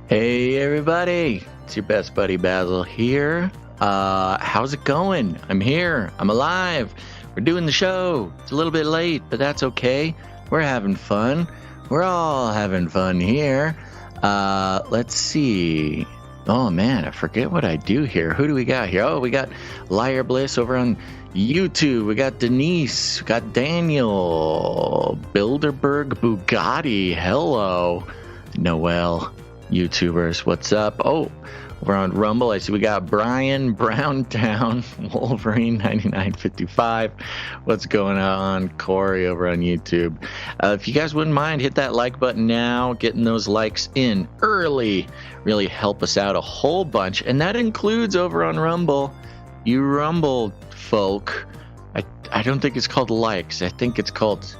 Hey everybody, it's your best buddy Basil here. How's it going? I'm here, I'm alive, we're doing the show. It's a little bit late, but that's okay. We're having fun. We're all having fun here. Let's see. Oh man, I forget what I do here. Who do we got here? Oh, we got Liar Bliss over on YouTube. We got Denise, we got Daniel, Bilderberg Bugatti, hello, Noel. YouTubers, what's up? Oh, we're on Rumble. I see we got Brian Browntown, Wolverine 9955. What's going on? Corey over on YouTube. If you guys wouldn't mind, hit that like button now. Getting those likes in early really help us out a whole bunch, and that includes over on Rumble. You Rumble folk, I don't think it's called likes. I think it's called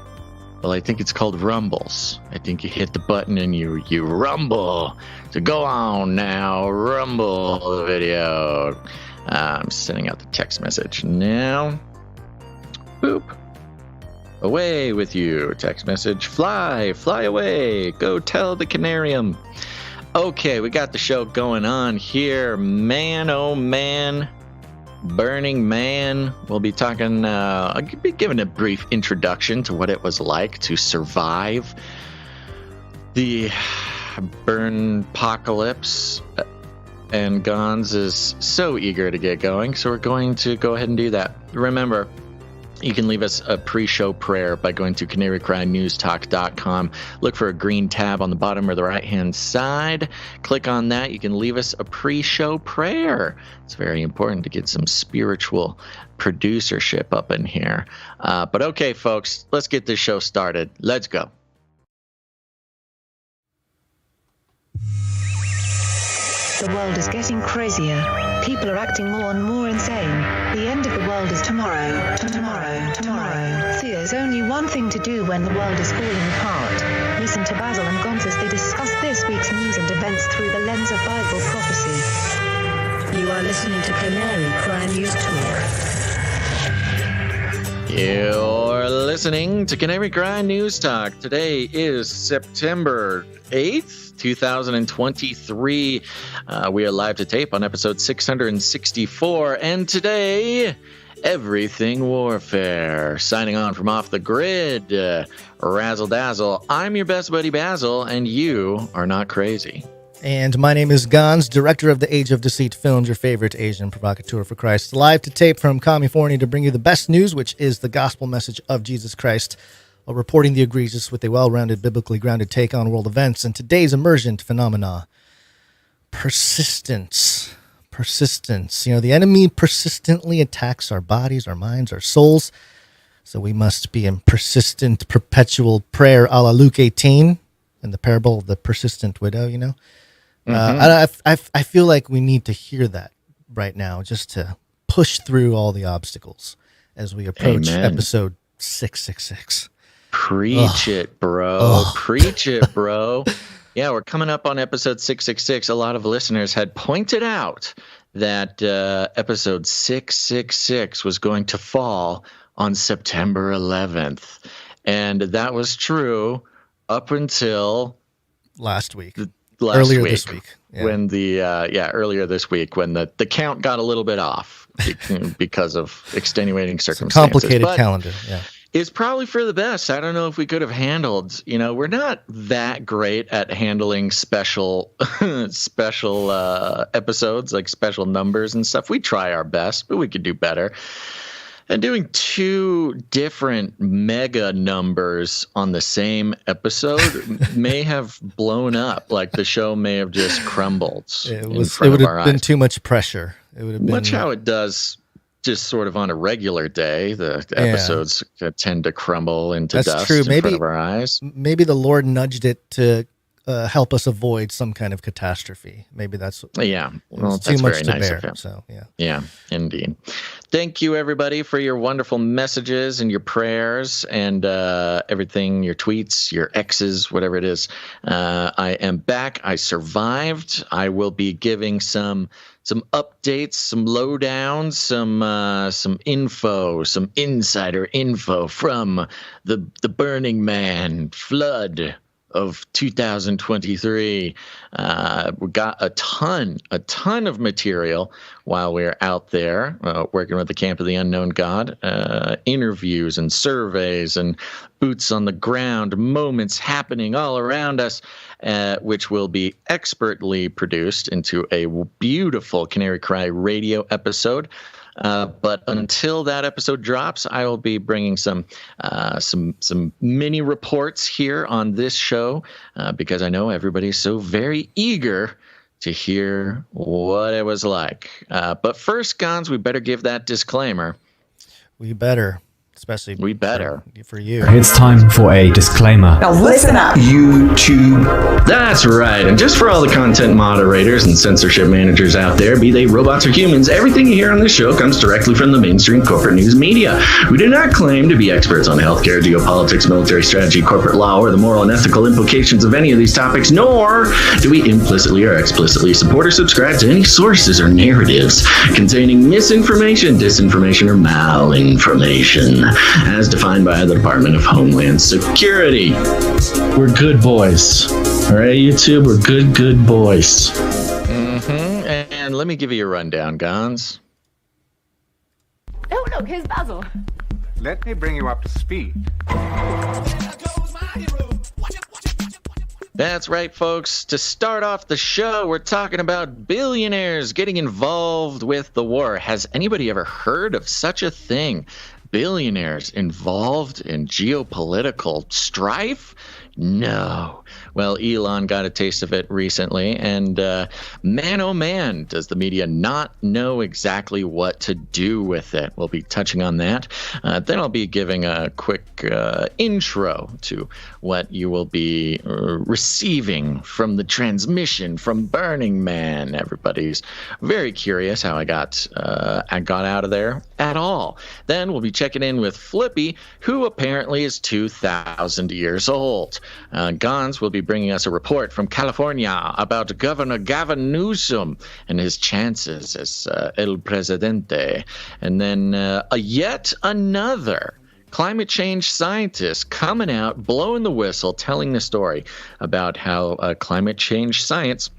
rumbles. I think you hit the button and you rumble. So go on now, rumble the video. I'm sending out the text message now. Boop. Away with you. Text message. Fly away. Go tell the canarium. Okay, we got the show going on here. Man, oh man. Burning Man. We'll be talking, I'll be giving a brief introduction to what it was like to survive the burn apocalypse. And Gons is so eager to get going, so we're going to go ahead and do that. Remember, you can leave us a pre-show prayer by going to canarycrynewstalk.com. Look for a green tab on the bottom or the right-hand side. Click on that. You can leave us a pre-show prayer. It's very important to get some spiritual producership up in here. But okay, folks, let's get this show started. Let's go. The world is getting crazier. People are acting more and more insane. The end of the world is tomorrow. Tomorrow. There's only one thing to do when the world is falling apart. Listen to Basil and Gonz as they discuss this week's news and events through the lens of Bible prophecy. You are listening to Canary Cry News Talk. You're listening to Canary Cry News Talk. Today is September 8th, 2023. We are live to tape on episode 664. And today, Everything Warfare. Signing on from Off the Grid, Razzle Dazzle. I'm your best buddy Basil, and you are not crazy. And my name is Gons, director of the Age of Deceit Films, your favorite Asian provocateur for Christ. Live to tape from California to bring you the best news, which is the gospel message of Jesus Christ, while reporting the egregious with a well-rounded, biblically grounded take on world events and today's emergent phenomena. Persistence. You know, the enemy persistently attacks our bodies, our minds, our souls. So we must be in persistent, perpetual prayer a la Luke 18 and the parable of the persistent widow, you know. I feel like we need to hear that right now just to push through all the obstacles as we approach episode 666. Preach it, bro. Preach it, bro. Yeah, we're coming up on episode 666. A lot of listeners had pointed out that episode 666 was going to fall on September 11th. And that was true up until last week. Earlier this week. Yeah. When earlier this week when the count got a little bit off because of extenuating circumstances. Complicated calendar, yeah. It's probably for the best. I don't know if we could have handled, we're not that great at handling special episodes, like special numbers and stuff. We try our best, but we could do better. And doing two different mega numbers on the same episode may have blown up. Like the show may have just crumbled. It would have been too much pressure. It would have been much how it does just sort of on a regular day. The episodes tend to crumble into dust in front of our eyes. Maybe the Lord nudged it to help us avoid some kind of catastrophe. Maybe that's well, that's too much very to nice bear. of him. So yeah, indeed. Thank you everybody for your wonderful messages and your prayers and everything, your tweets, your X's, whatever it is. I am back. I survived. I will be giving some updates, some lowdowns, some info, some insider info from the Burning Man flood of 2023. We got a ton of material while we were out there working with the Camp of the Unknown God, interviews and surveys and boots on the ground moments happening all around us, which will be expertly produced into a beautiful Canary Cry radio episode. But until that episode drops, I will be bringing some mini reports here on this show because I know everybody's so very eager to hear what it was like. But first, Gons, we better give that disclaimer. We better. Especially for you. It's time for a disclaimer. Now listen up, YouTube. That's right. And just for all the content moderators and censorship managers out there, be they robots or humans, everything you hear on this show comes directly from the mainstream corporate news media. We do not claim to be experts on healthcare, geopolitics, military strategy, corporate law, or the moral and ethical implications of any of these topics, nor do we implicitly or explicitly support or subscribe to any sources or narratives containing misinformation, disinformation, or malinformation, as defined by the Department of Homeland Security. We're good boys. All right, YouTube, we're good boys. And let me give you a rundown, Gons. Oh, look, here's Basil. Let me bring you up to speed. That's right, folks. To start off the show, we're talking about billionaires getting involved with the war. Has anybody ever heard of such a thing? Billionaires involved in geopolitical strife? No. Well, Elon got a taste of it recently, and man, oh man, does the media not know exactly what to do with it. We'll be touching on that. Then I'll be giving a quick intro to what you will be receiving from the transmission from Burning Man. Everybody's very curious how I got out of there at all. Then we'll be checking in with Flippy, who apparently is 2,000 years old. Gons will be bringing us a report from California about Governor Gavin Newsom and his chances as El Presidente. And then yet another climate change scientist coming out, blowing the whistle, telling the story about how climate change science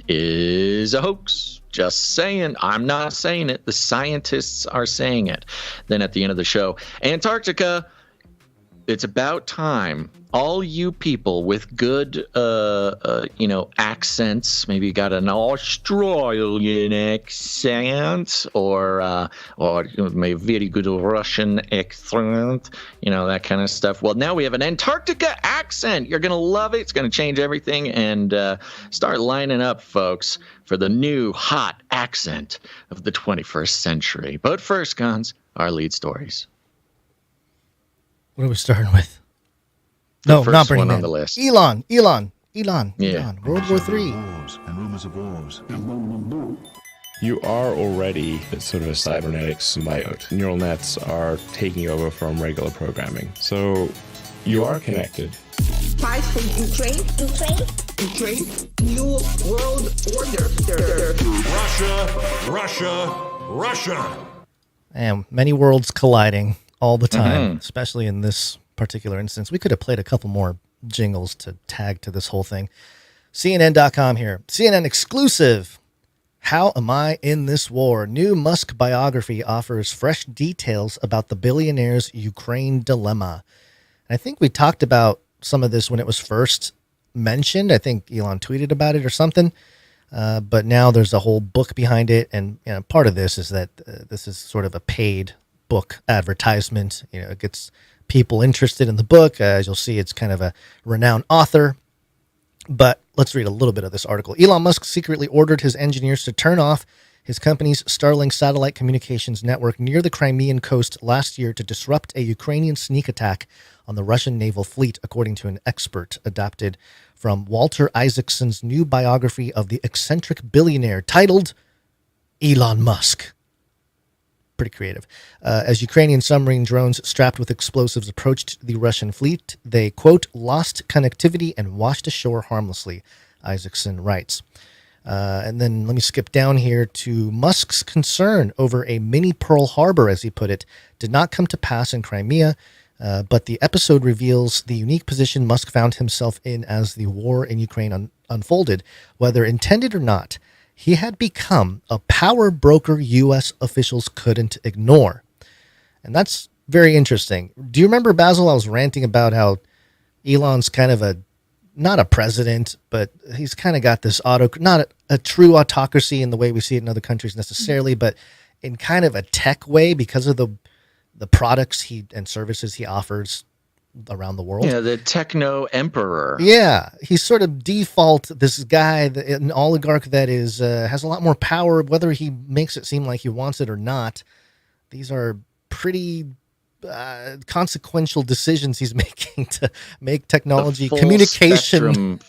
is a hoax. Just saying. I'm not saying it. The scientists are saying it. Then at the end of the show, Antarctica, it's about time. All you people with good, accents, maybe you got an Australian accent or maybe very good Russian accent, that kind of stuff. Well, now we have an Antarctica accent. You're going to love it. It's going to change everything. And start lining up, folks, for the new hot accent of the 21st century. But first, Gons, our lead stories. What are we starting with? No, not Burning Man. On the list. Elon. Yeah. World War III. And rumors of wars. You are already sort of a cybernetic symbiote. Neural nets are taking over from regular programming. So you are connected. Fight for Ukraine. New world order. Russia. And many worlds colliding all the time, especially in this particular instance. We could have played a couple more jingles to tag to this whole thing. CNN.com here. CNN exclusive. How am I in this war? New Musk biography offers fresh details about the billionaire's Ukraine dilemma. And I think we talked about some of this when it was first mentioned. I think Elon tweeted about it or something. But now there's a whole book behind it. And part of this is that this is sort of a paid book advertisement. It gets people interested in the book. As you'll see, it's kind of a renowned author. But let's read a little bit of this article. Elon Musk secretly ordered his engineers to turn off his company's Starlink satellite communications network near the Crimean coast last year to disrupt a Ukrainian sneak attack on the Russian naval fleet, according to an expert adapted from Walter Isaacson's new biography of the eccentric billionaire titled Elon Musk. Pretty creative. As Ukrainian submarine drones strapped with explosives approached the Russian fleet, they, quote, lost connectivity and washed ashore harmlessly, Isaacson writes. And then let me skip down here to Musk's concern over a mini Pearl Harbor, as he put it, did not come to pass in Crimea. But the episode reveals the unique position Musk found himself in as the war in Ukraine unfolded. Whether intended or not, he had become a power broker U.S. officials couldn't ignore. And that's very interesting. Do you remember, Basil, I was ranting about how Elon's kind of not a president, but he's kind of got this not a true autocracy in the way we see it in other countries necessarily, but in kind of a tech way because of the products and services he offers around the world. Yeah, the techno emperor. Yeah, he's sort of default this guy, an oligarch that is has a lot more power, whether he makes it seem like he wants it or not. These are pretty consequential decisions he's making to make technology, communication,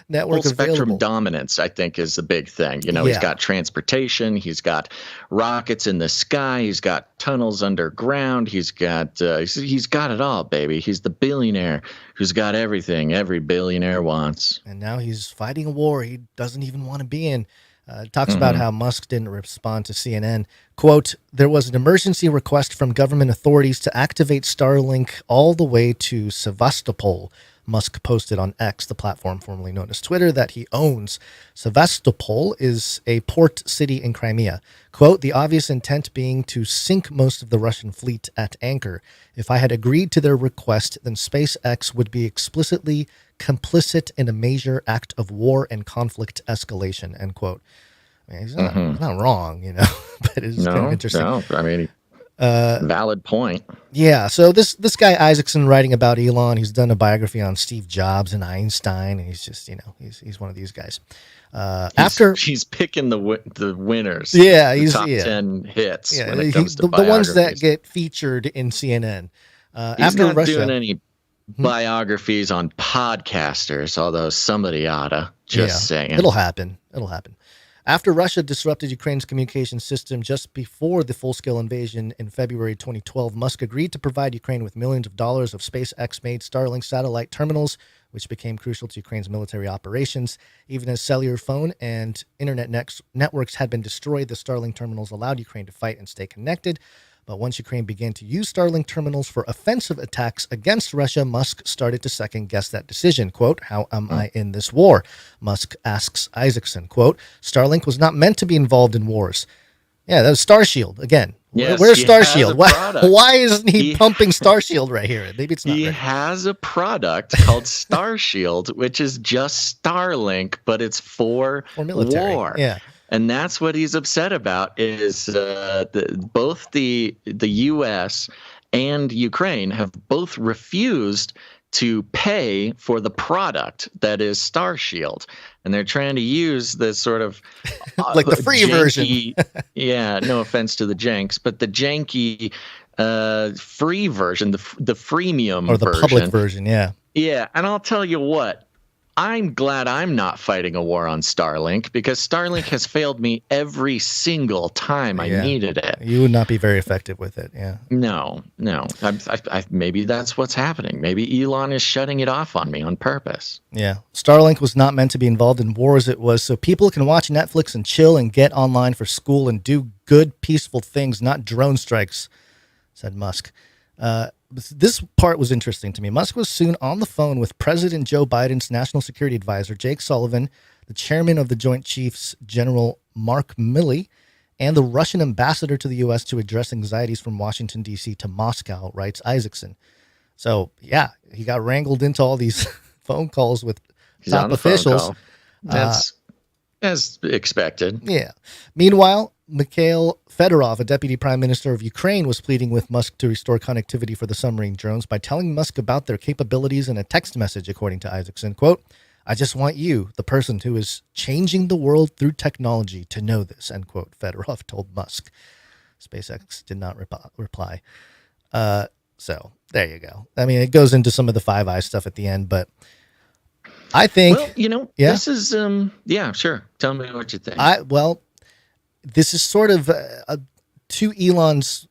network full spectrum available. Dominance, I think, is the big thing. He's got transportation, he's got rockets in the sky, he's got tunnels underground, he's got it all, baby. He's the billionaire who's got everything every billionaire wants. And now he's fighting a war he doesn't even want to be in. Talks about how Musk didn't respond to CNN. Quote, there was an emergency request from government authorities to activate Starlink all the way to Sevastopol. Musk posted on X, the platform formerly known as Twitter, that he owns. Sevastopol is a port city in Crimea. Quote, the obvious intent being to sink most of the Russian fleet at anchor. If I had agreed to their request, then SpaceX would be explicitly complicit in a major act of war and conflict escalation, end quote. I mean, he's not wrong, but it's kind of interesting. No, I mean, valid point. Yeah, so this guy Isaacson writing about Elon, he's done a biography on Steve Jobs and Einstein, and he's just, he's one of these guys. He's picking the winners. Yeah, the he's top 10 hits. Yeah, when it comes to the ones that get featured in CNN. He's not doing any biographies on podcasters, although somebody oughta. Just saying. It'll happen. After Russia disrupted Ukraine's communication system just before the full-scale invasion in February 2012, Musk agreed to provide Ukraine with millions of dollars of SpaceX-made Starlink satellite terminals, which became crucial to Ukraine's military operations. Even as cellular phone and internet networks had been destroyed, the Starlink terminals allowed Ukraine to fight and stay connected. But once Ukraine began to use Starlink terminals for offensive attacks against Russia, Musk started to second-guess that decision. Quote, how am I in this war? Musk asks Isaacson. Quote, Starlink was not meant to be involved in wars. Yeah, that was Starshield again. Yes, where's Starshield? Why isn't he pumping Starshield right here? Maybe it's not. He has a product called Starshield, which is just Starlink, but it's for military. War. Yeah. And that's what he's upset about is both the U.S. and Ukraine have both refused to pay for the product that is Starshield. And they're trying to use this sort of like the free version. Yeah, no offense to the janks, but the janky free version, the freemium or the version. public version, yeah. Yeah, and I'll tell you what. I'm glad I'm not fighting a war on Starlink because Starlink has failed me every single time I needed it. You would not be very effective with it, yeah. No. Maybe that's what's happening. Maybe Elon is shutting it off on me on purpose. Yeah. Starlink was not meant to be involved in wars. It was so people can watch Netflix and chill and get online for school and do good, peaceful things, not drone strikes, said Musk. This part was interesting to me. Musk was soon on the phone with President Joe Biden's national security advisor, Jake Sullivan, the chairman of the Joint Chiefs, General Mark Milley, and the Russian ambassador to the U.S. to address anxieties from Washington, D.C. to Moscow, writes Isaacson. So, yeah, he got wrangled into all these phone calls with top officials. That's as expected. Yeah. Meanwhile, Mikhail Fedorov, a deputy prime minister of Ukraine, was pleading with Musk to restore connectivity for the submarine drones by telling Musk about their capabilities in a text message, according to Isaacson. Quote, I just want you, the person who is changing the world through technology, to know this, end quote, Fedorov told Musk. SpaceX did not reply. So there you go. I mean, it goes into some of the Five Eyes stuff at the end, but I think... Well, this is... yeah, sure. Tell me what you think. This is sort of to Elon's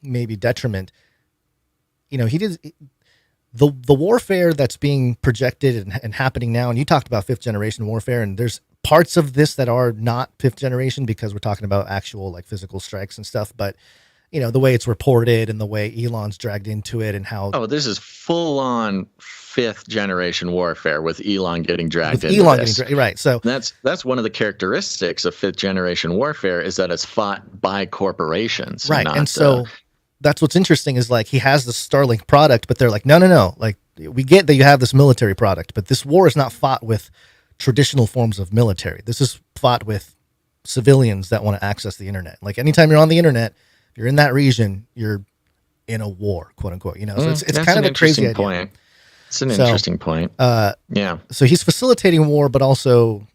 maybe detriment. He did the warfare that's being projected and happening now. And you talked about fifth generation warfare, and there's parts of this that are not fifth generation because we're talking about actual like physical strikes and stuff. But you know, the way it's reported and the way Elon's dragged into it and how. Oh, this is full on 5th generation warfare with Elon getting dragged with into Elon this. getting right. So that's one of the characteristics of 5th generation warfare is that it's fought by corporations. Right. Not, and so that's what's interesting is like he has the Starlink product, but they're like, no. Like we get that you have this military product, but this war is not fought with traditional forms of military. This is fought with civilians that want to access the internet. Like anytime you're on the internet, if you're in that region, you're in a war, quote unquote, you know? So it's kind of a crazy point. idea. It's an interesting point. Yeah. So he's facilitating war, but also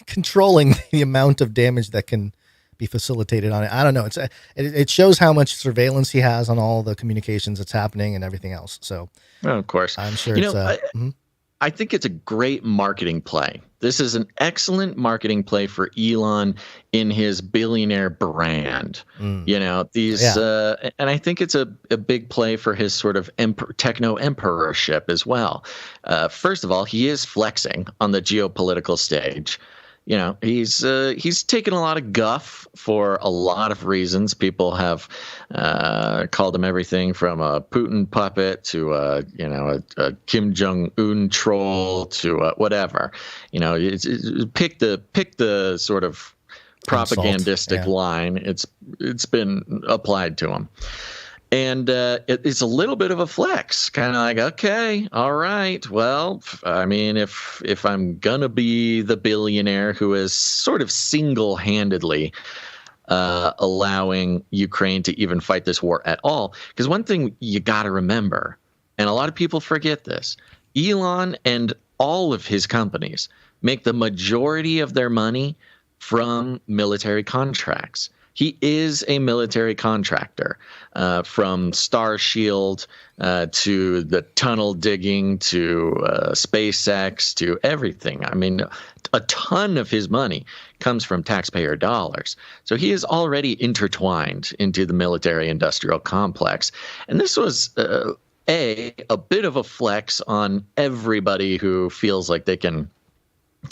controlling the amount of damage that can be facilitated on it. I don't know. It shows how much surveillance he has on all the communications that's happening and everything else. So, well, of course, I'm sure I think it's a great marketing play. This is an excellent marketing play for Elon in his billionaire brand. You know, and I think it's a big play for his sort of techno emperorship as well. First of all, he is flexing on the geopolitical stage. You know, he's taken a lot of guff for a lot of reasons. People have called him everything from a Putin puppet to a Kim Jong-un troll to whatever. You know, pick the sort of propagandistic line. It's been applied to him. And it's a little bit of a flex, kind of like, okay, all right. Well, I mean, if I'm going to be the billionaire who is sort of single-handedly allowing Ukraine to even fight this war at all, because one thing you got to remember, and a lot of people forget this, Elon and all of his companies make the majority of their money from military contracts. He is a military contractor, from Starshield to the tunnel digging to SpaceX to everything. I mean, a ton of his money comes from taxpayer dollars. So he is already intertwined into the military-industrial complex. And this was a bit of a flex on everybody who feels like they can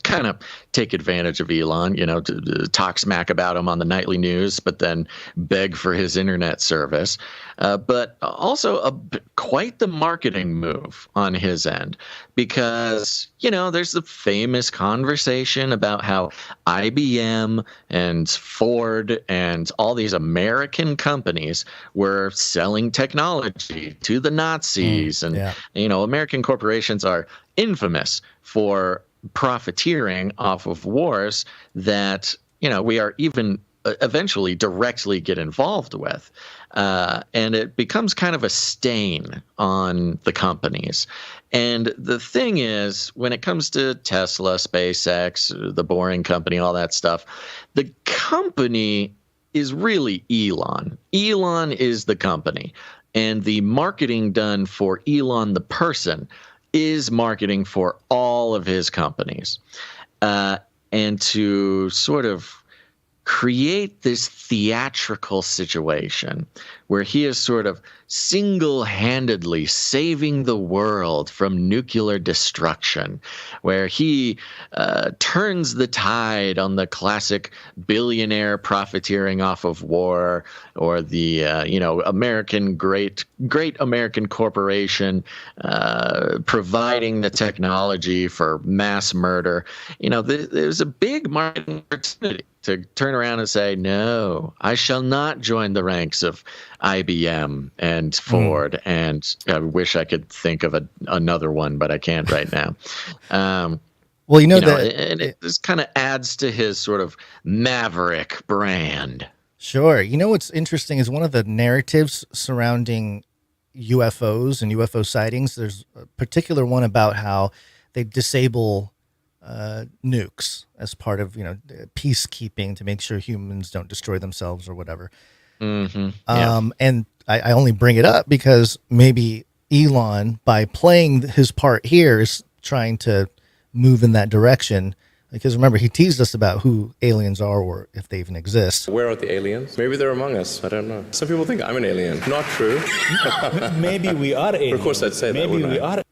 kind of take advantage of Elon, you know, to talk smack about him on the nightly news, but then beg for his internet service. But also quite the marketing move on his end, because, you know, there's the famous conversation about how IBM and Ford and all these American companies were selling technology to the Nazis. You know, American corporations are infamous for profiteering off of wars that, you know, we are even eventually directly get involved with. And it becomes kind of a stain on the companies. And the thing is, when it comes to Tesla, SpaceX, the Boring Company, all that stuff, the company is really Elon. Elon is the company. And the marketing done for Elon, the person, is marketing for all of his companies. And to sort of create this theatrical situation where he is sort of single-handedly saving the world from nuclear destruction, where he turns the tide on the classic billionaire profiteering off of war, or the American great American corporation providing the technology for mass murder. You know, there's a big marketing opportunity to turn around and say, no, I shall not join the ranks of IBM and Ford, and I wish I could think of another one, but I can't right now. Well, and it just kind of adds to his sort of maverick brand. Sure. You know what's interesting is one of the narratives surrounding UFOs and UFO sightings. There's a particular one about how they disable nukes as part of, you know, peacekeeping to make sure humans don't destroy themselves or whatever. And I only bring it up because maybe Elon, by playing his part here, is trying to move in that direction. Because remember, he teased us about who aliens are, or if they even exist. Where are the aliens? Maybe they're among us. I don't know. Some people think I'm an alien. Not true. Maybe we are aliens. Of course, I'd say maybe that. We are.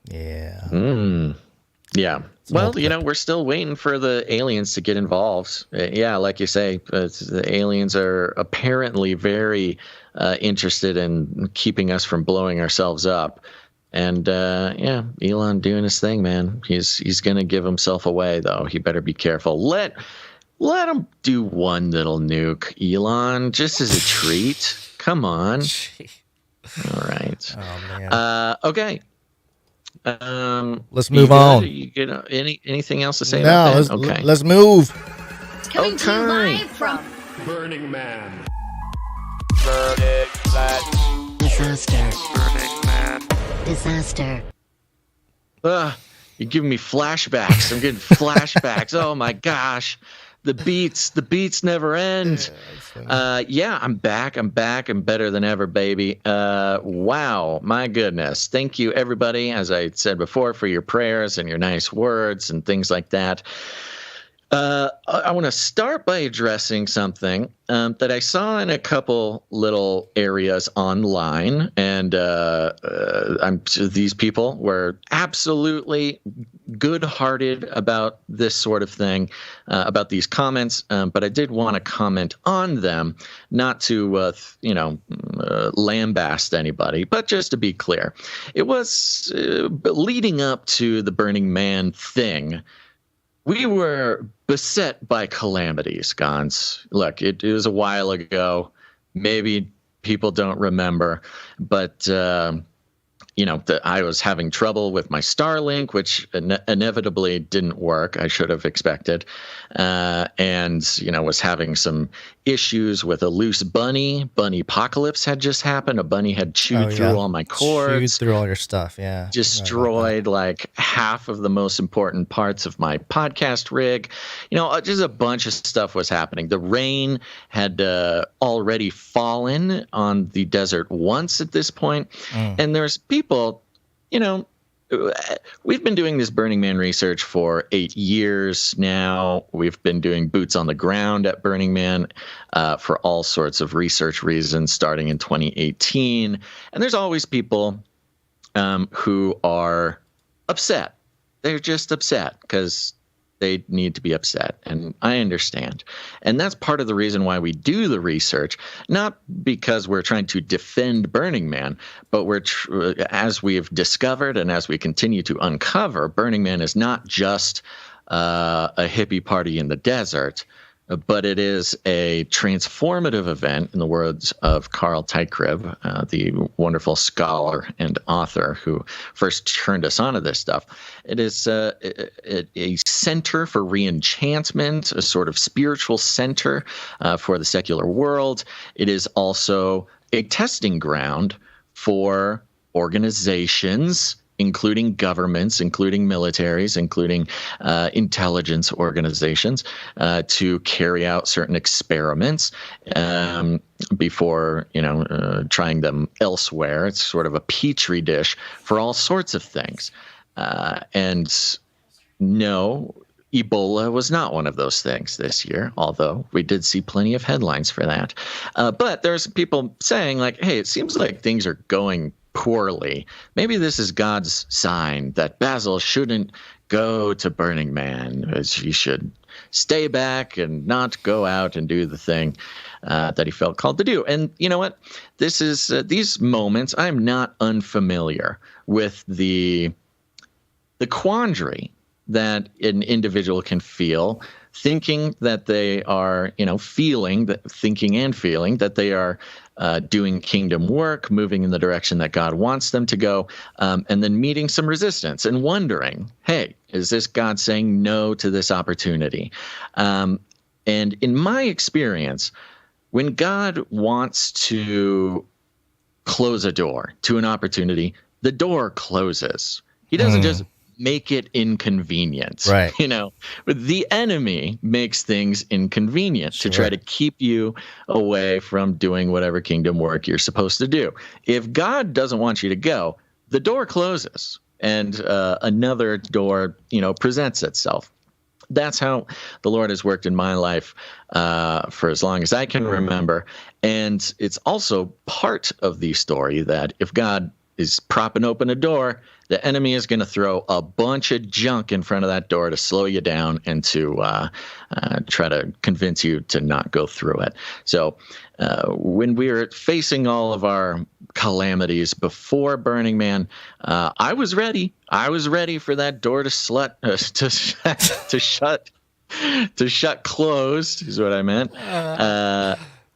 Yeah. Yeah. Well, we're still waiting for the aliens to get involved. Yeah, like you say, the aliens are apparently very interested in keeping us from blowing ourselves up. And Elon doing his thing, man. He's gonna give himself away, though. He better be careful. Let him do one little nuke, Elon, just as a treat. Come on. All right. Oh man. Okay. Let's move on. Anything else to say no, about that? Let's move. Coming to you live from Burning Man. Disaster. Disaster. You're giving me flashbacks. I'm getting flashbacks. Oh my gosh. The beats never end. I'm back. I'm better than ever, baby. Wow, my goodness. Thank you, everybody, as I said before, for your prayers and your nice words and things like that. I want to start by addressing something that I saw in a couple little areas online, and these people were absolutely good-hearted about this sort of thing, about these comments, but I did want to comment on them, not to lambast anybody, but just to be clear. It was leading up to the Burning Man thing. We were beset by calamities, Gons. Look, it was a while ago. Maybe people don't remember, but I was having trouble with my Starlink, which inevitably didn't work. I should have expected, and was having some issues with a loose bunny. Bunny apocalypse had just happened. A bunny had chewed through all my cords, chewed through all your stuff. Yeah, destroyed like half of the most important parts of my podcast rig. Just a bunch of stuff was happening. The rain had already fallen on the desert once at this point, and there's people, we've been doing this Burning Man research for 8 years now. We've been doing boots on the ground at Burning Man for all sorts of research reasons, starting in 2018. And there's always people who are upset. They're just upset because they need to be upset, and I understand. And that's part of the reason why we do the research, not because we're trying to defend Burning Man, but as we've discovered and as we continue to uncover, Burning Man is not just a hippie party in the desert, but it is a transformative event, in the words of Carl Teitkrib, the wonderful scholar and author who first turned us onto this stuff. It is a center for re-enchantment, a sort of spiritual center for the secular world. It is also a testing ground for organizations, including governments, including militaries, including intelligence organizations, to carry out certain experiments before trying them elsewhere. It's sort of a petri dish for all sorts of things. And no, Ebola was not one of those things this year, although we did see plenty of headlines for that. But there's people saying, like, hey, it seems like things are going poorly. Maybe this is God's sign that Basil shouldn't go to Burning Man, as he should stay back and not go out and do the thing that he felt called to do. And you know what? This is these moments. I'm not unfamiliar with the quandary that an individual can feel, thinking that they are, thinking and feeling that they are doing kingdom work, moving in the direction that God wants them to go, and then meeting some resistance and wondering, hey, is this God saying no to this opportunity? And in my experience, when God wants to close a door to an opportunity, the door closes. He doesn't just make it inconvenient, right? But the enemy makes things inconvenient to try to keep you away from doing whatever kingdom work you're supposed to do. If God doesn't want you to go, the door closes and another door, presents itself. That's how the Lord has worked in my life for as long as I can remember. And it's also part of the story that if God is propping open a door, the enemy is going to throw a bunch of junk in front of that door to slow you down and to try to convince you to not go through it. So when we were facing all of our calamities before Burning Man, I was ready. I was ready for that door to shut closed is what I meant.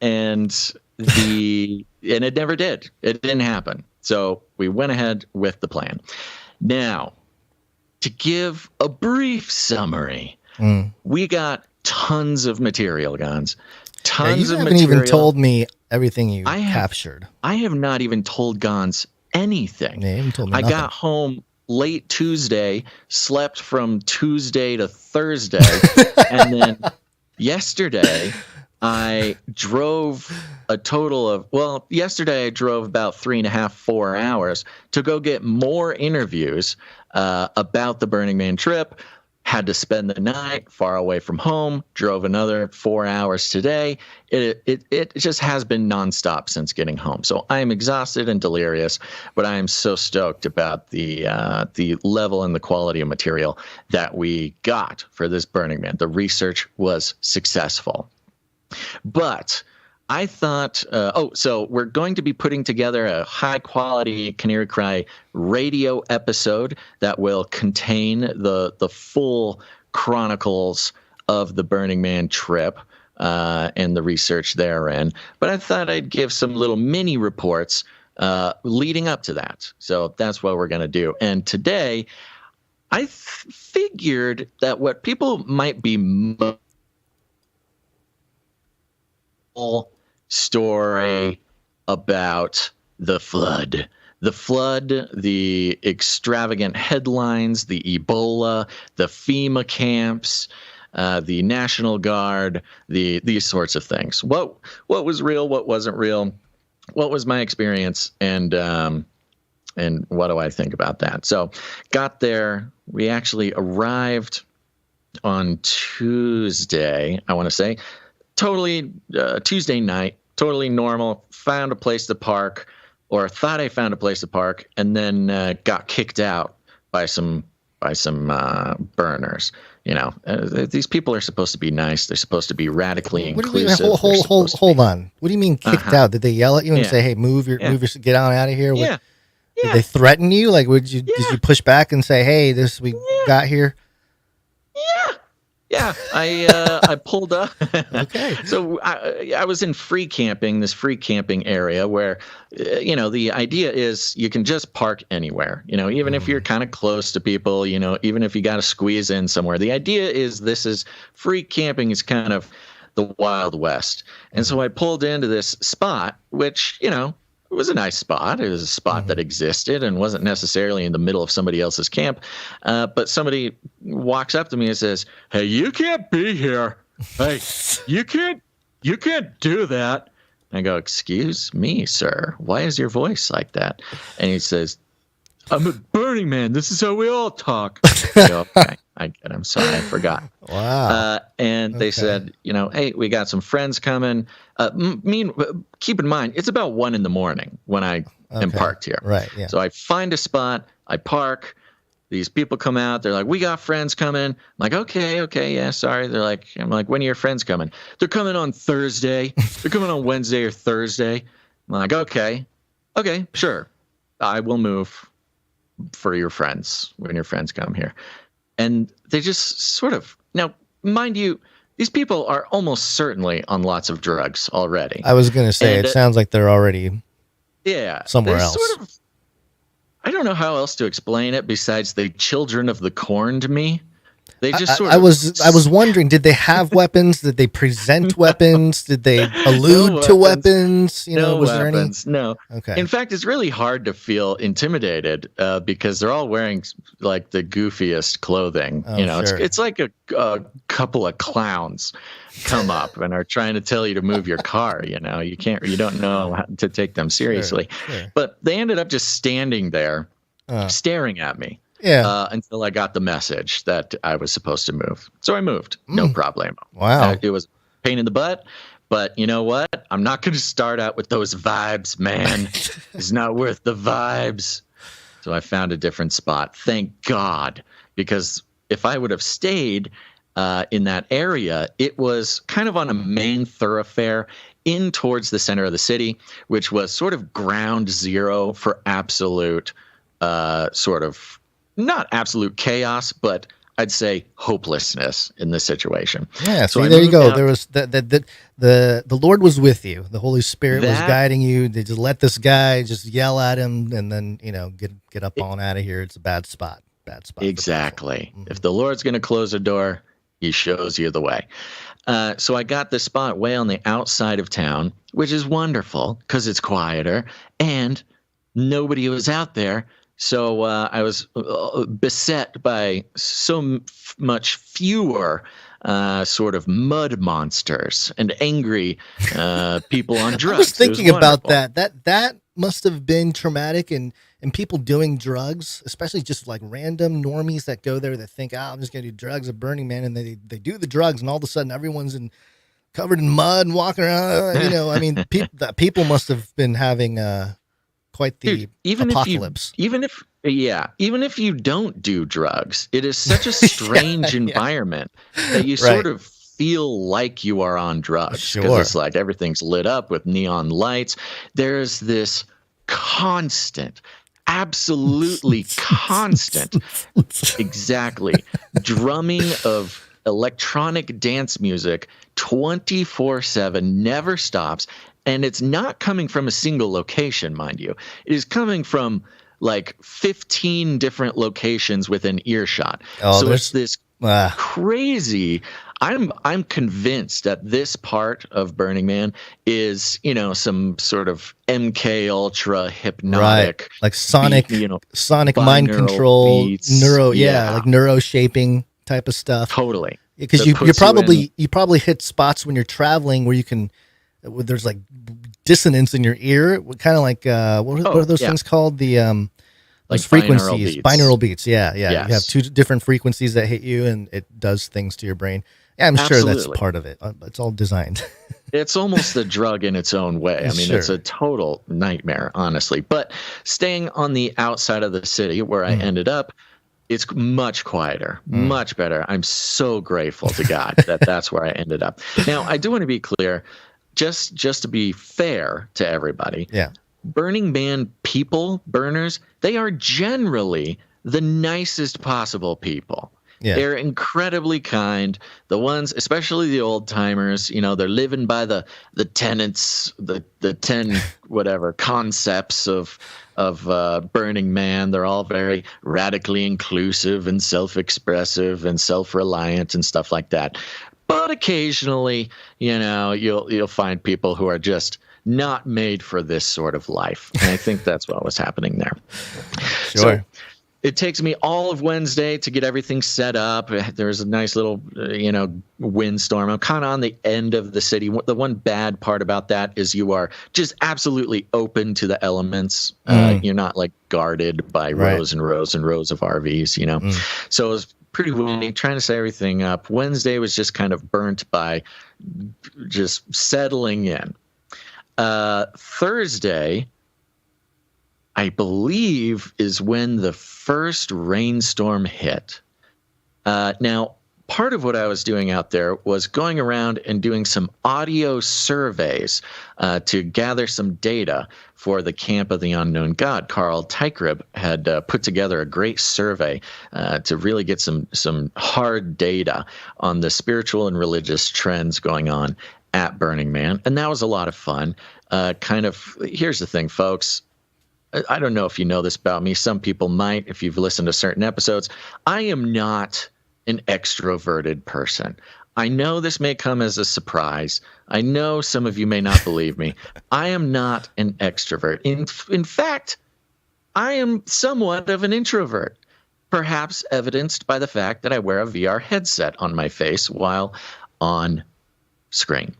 And it never did. It didn't happen. So we went ahead with the plan. Now, to give a brief summary, we got tons of material, Gons. Tons of material. You haven't even told me everything you captured. I have not even told Gons anything. Yeah, you haven't told me I nothing. got home late Tuesday, slept from Tuesday to Thursday, and then yesterday I drove a total of, yesterday I drove about 3.5, 4 hours to go get more interviews about the Burning Man trip. Had to spend the night far away from home, drove another 4 hours today. It just has been nonstop since getting home. So I am exhausted and delirious, but I am so stoked about the level and the quality of material that we got for this Burning Man. The research was successful. But I thought, so we're going to be putting together a high-quality Canary Cry radio episode that will contain the full chronicles of the Burning Man trip and the research therein. But I thought I'd give some little mini reports leading up to that. So that's what we're going to do. And today, I figured that what people might be story about the flood, the extravagant headlines, the Ebola, the FEMA camps, the National Guard, these sorts of things. What was real? What wasn't real? What was my experience? And what do I think about that? So got there. We actually arrived on Tuesday, I want to say. Totally Tuesday night, totally normal. Found a place to park, or thought I found a place to park, and then got kicked out by some burners. You know, these people are supposed to be nice. They're supposed to be radically inclusive. Hold on. What do you mean kicked out? Did they yell at you and say, "Hey, move your get on out of here"? Yeah. Did they threaten you? Like, did you push back and say, "Hey, we got here"? Yeah, I pulled up. Okay. So I was in this free camping area where, the idea is you can just park anywhere. Even if you're kind of close to people, even if you got to squeeze in somewhere. The idea is this is free camping is kind of the Wild West. And so I pulled into this spot, which, it was a nice spot. It was a spot that existed and wasn't necessarily in the middle of somebody else's camp. But somebody walks up to me and says, "Hey, you can't be here. Hey, you can't do that." I go, "Excuse me, sir. Why is your voice like that?" And he says, "I'm a Burning Man. This is how we all talk." I go, "Okay, I get it. I'm sorry. I forgot." Wow. And they said, "Hey, we got some friends coming." Keep in mind, it's about 1 a.m. when I am parked here. Right. Yeah. So I find a spot, I park. These people come out. They're like, "We got friends coming." I'm like, okay, yeah, sorry. I'm like, "When are your friends coming?" "They're coming on Thursday. They're coming on Wednesday or Thursday." I'm like, okay, sure. I will move for your friends when your friends come here. And they just sort of, now, mind you, these people are almost certainly on lots of drugs already. I was going to say, it sounds like they're already somewhere else. Sort of, I don't know how else to explain it besides they children of the corn to me. They just I was wondering, did they have weapons? Did they present weapons? Did they allude to weapons? Was there any? No. Okay. In fact, it's really hard to feel intimidated because they're all wearing like the goofiest clothing. Sure. It's like a couple of clowns come up and are trying to tell you to move your car. You don't know how to take them seriously. Sure. But they ended up just standing there, staring at me. Yeah. Until I got the message that I was supposed to move. So I moved. No problemo. Wow. It was pain in the butt. But you know what? I'm not going to start out with those vibes, man. It's not worth the vibes. So I found a different spot. Thank God. Because if I would have stayed in that area, it was kind of on a main thoroughfare in towards the center of the city, which was sort of ground zero for absolute sort of not absolute chaos, but I'd say hopelessness in this situation. Yeah, so there you go. There was the Lord was with you. The Holy Spirit was guiding you. They just let this guy just yell at him, and then get up on out of here. It's a bad spot. Bad spot. Exactly. If the Lord's going to close a door, He shows you the way. So I got this spot way on the outside of town, which is wonderful because it's quieter and nobody was out there. So I was beset by so much fewer sort of mud monsters and angry people on drugs. I was thinking about that. That must have been traumatic, and people doing drugs, especially just like random normies that go there that think, I'm just going to do drugs at Burning Man, and they do the drugs, and all of a sudden everyone's covered in mud and walking around. I mean, people must have been having quite the apocalypse. Even if you don't do drugs, it is such a strange environment that you sort of feel like you are on drugs, because it's like everything's lit up with neon lights. There's this constant, absolutely constant, exactly, drumming of electronic dance music 24/7, never stops. And it's not coming from a single location, mind you. It is coming from like 15 different locations within earshot. So it's this crazy. I'm convinced that this part of Burning Man is, some sort of MK Ultra hypnotic, like sonic mind control, beats. like neuro shaping type of stuff. Totally. Because you probably hit spots when you're traveling where you can. There's like dissonance in your ear, kind of like what are those things called? The like frequencies, binaural beats. Yeah. Yes. You have two different frequencies that hit you, and it does things to your brain. Yeah, I'm sure that's part of it. It's all designed. It's almost a drug in its own way. I mean, it's a total nightmare, honestly. But staying on the outside of the city where I ended up, it's much quieter, much better. I'm so grateful to God that that's where I ended up. Now, I do want to be clear. Just to be fair to everybody, Burning Man people, burners, they are generally the nicest possible people. Yeah. They're incredibly kind. The ones, especially the old timers, they're living by the tenets, the 10 whatever concepts of Burning Man. They're all very radically inclusive and self-expressive and self-reliant and stuff like that. But occasionally, you'll find people who are just not made for this sort of life. And I think that's what was happening there. Sure. So it takes me all of Wednesday to get everything set up. There's a nice little, windstorm. I'm kind of on the end of the city. The one bad part about that is you are just absolutely open to the elements. You're not like guarded by rows and rows and rows of RVs, So it was pretty windy, trying to set everything up. Wednesday was just kind of burnt by just settling in. Thursday, I believe, is when the first rainstorm hit. Now, part of what I was doing out there was going around and doing some audio surveys to gather some data for the Camp of the Unknown God. Carl Teichrieb had put together a great survey to really get some hard data on the spiritual and religious trends going on at Burning Man. And that was a lot of fun. Here's the thing, folks. I don't know if you know this about me. Some people might, if you've listened to certain episodes. I am not an extroverted person. I know this may come as a surprise. I know some of you may not believe me. I am not an extrovert. In fact, I am somewhat of an introvert, perhaps evidenced by the fact that I wear a VR headset on my face while on screen.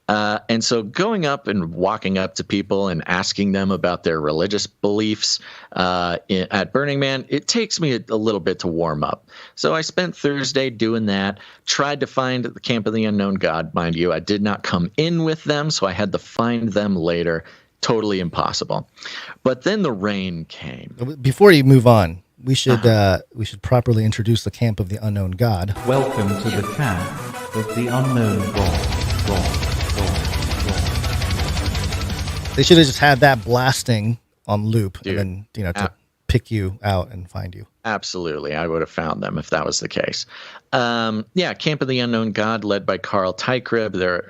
And so going up and walking up to people and asking them about their religious beliefs at Burning Man, it takes me a little bit to warm up. So I spent Thursday doing that, tried to find the Camp of the Unknown God, mind you. I did not come in with them, so I had to find them later. Totally impossible. But then the rain came. Before you move on, we should properly introduce the Camp of the Unknown God. Welcome to the Camp of the Unknown God. They should have just had that blasting on loop, Dude, and then to pick you out and find you. Absolutely, I would have found them if that was the case. Camp of the Unknown God, led by Carl Teichrieb. They're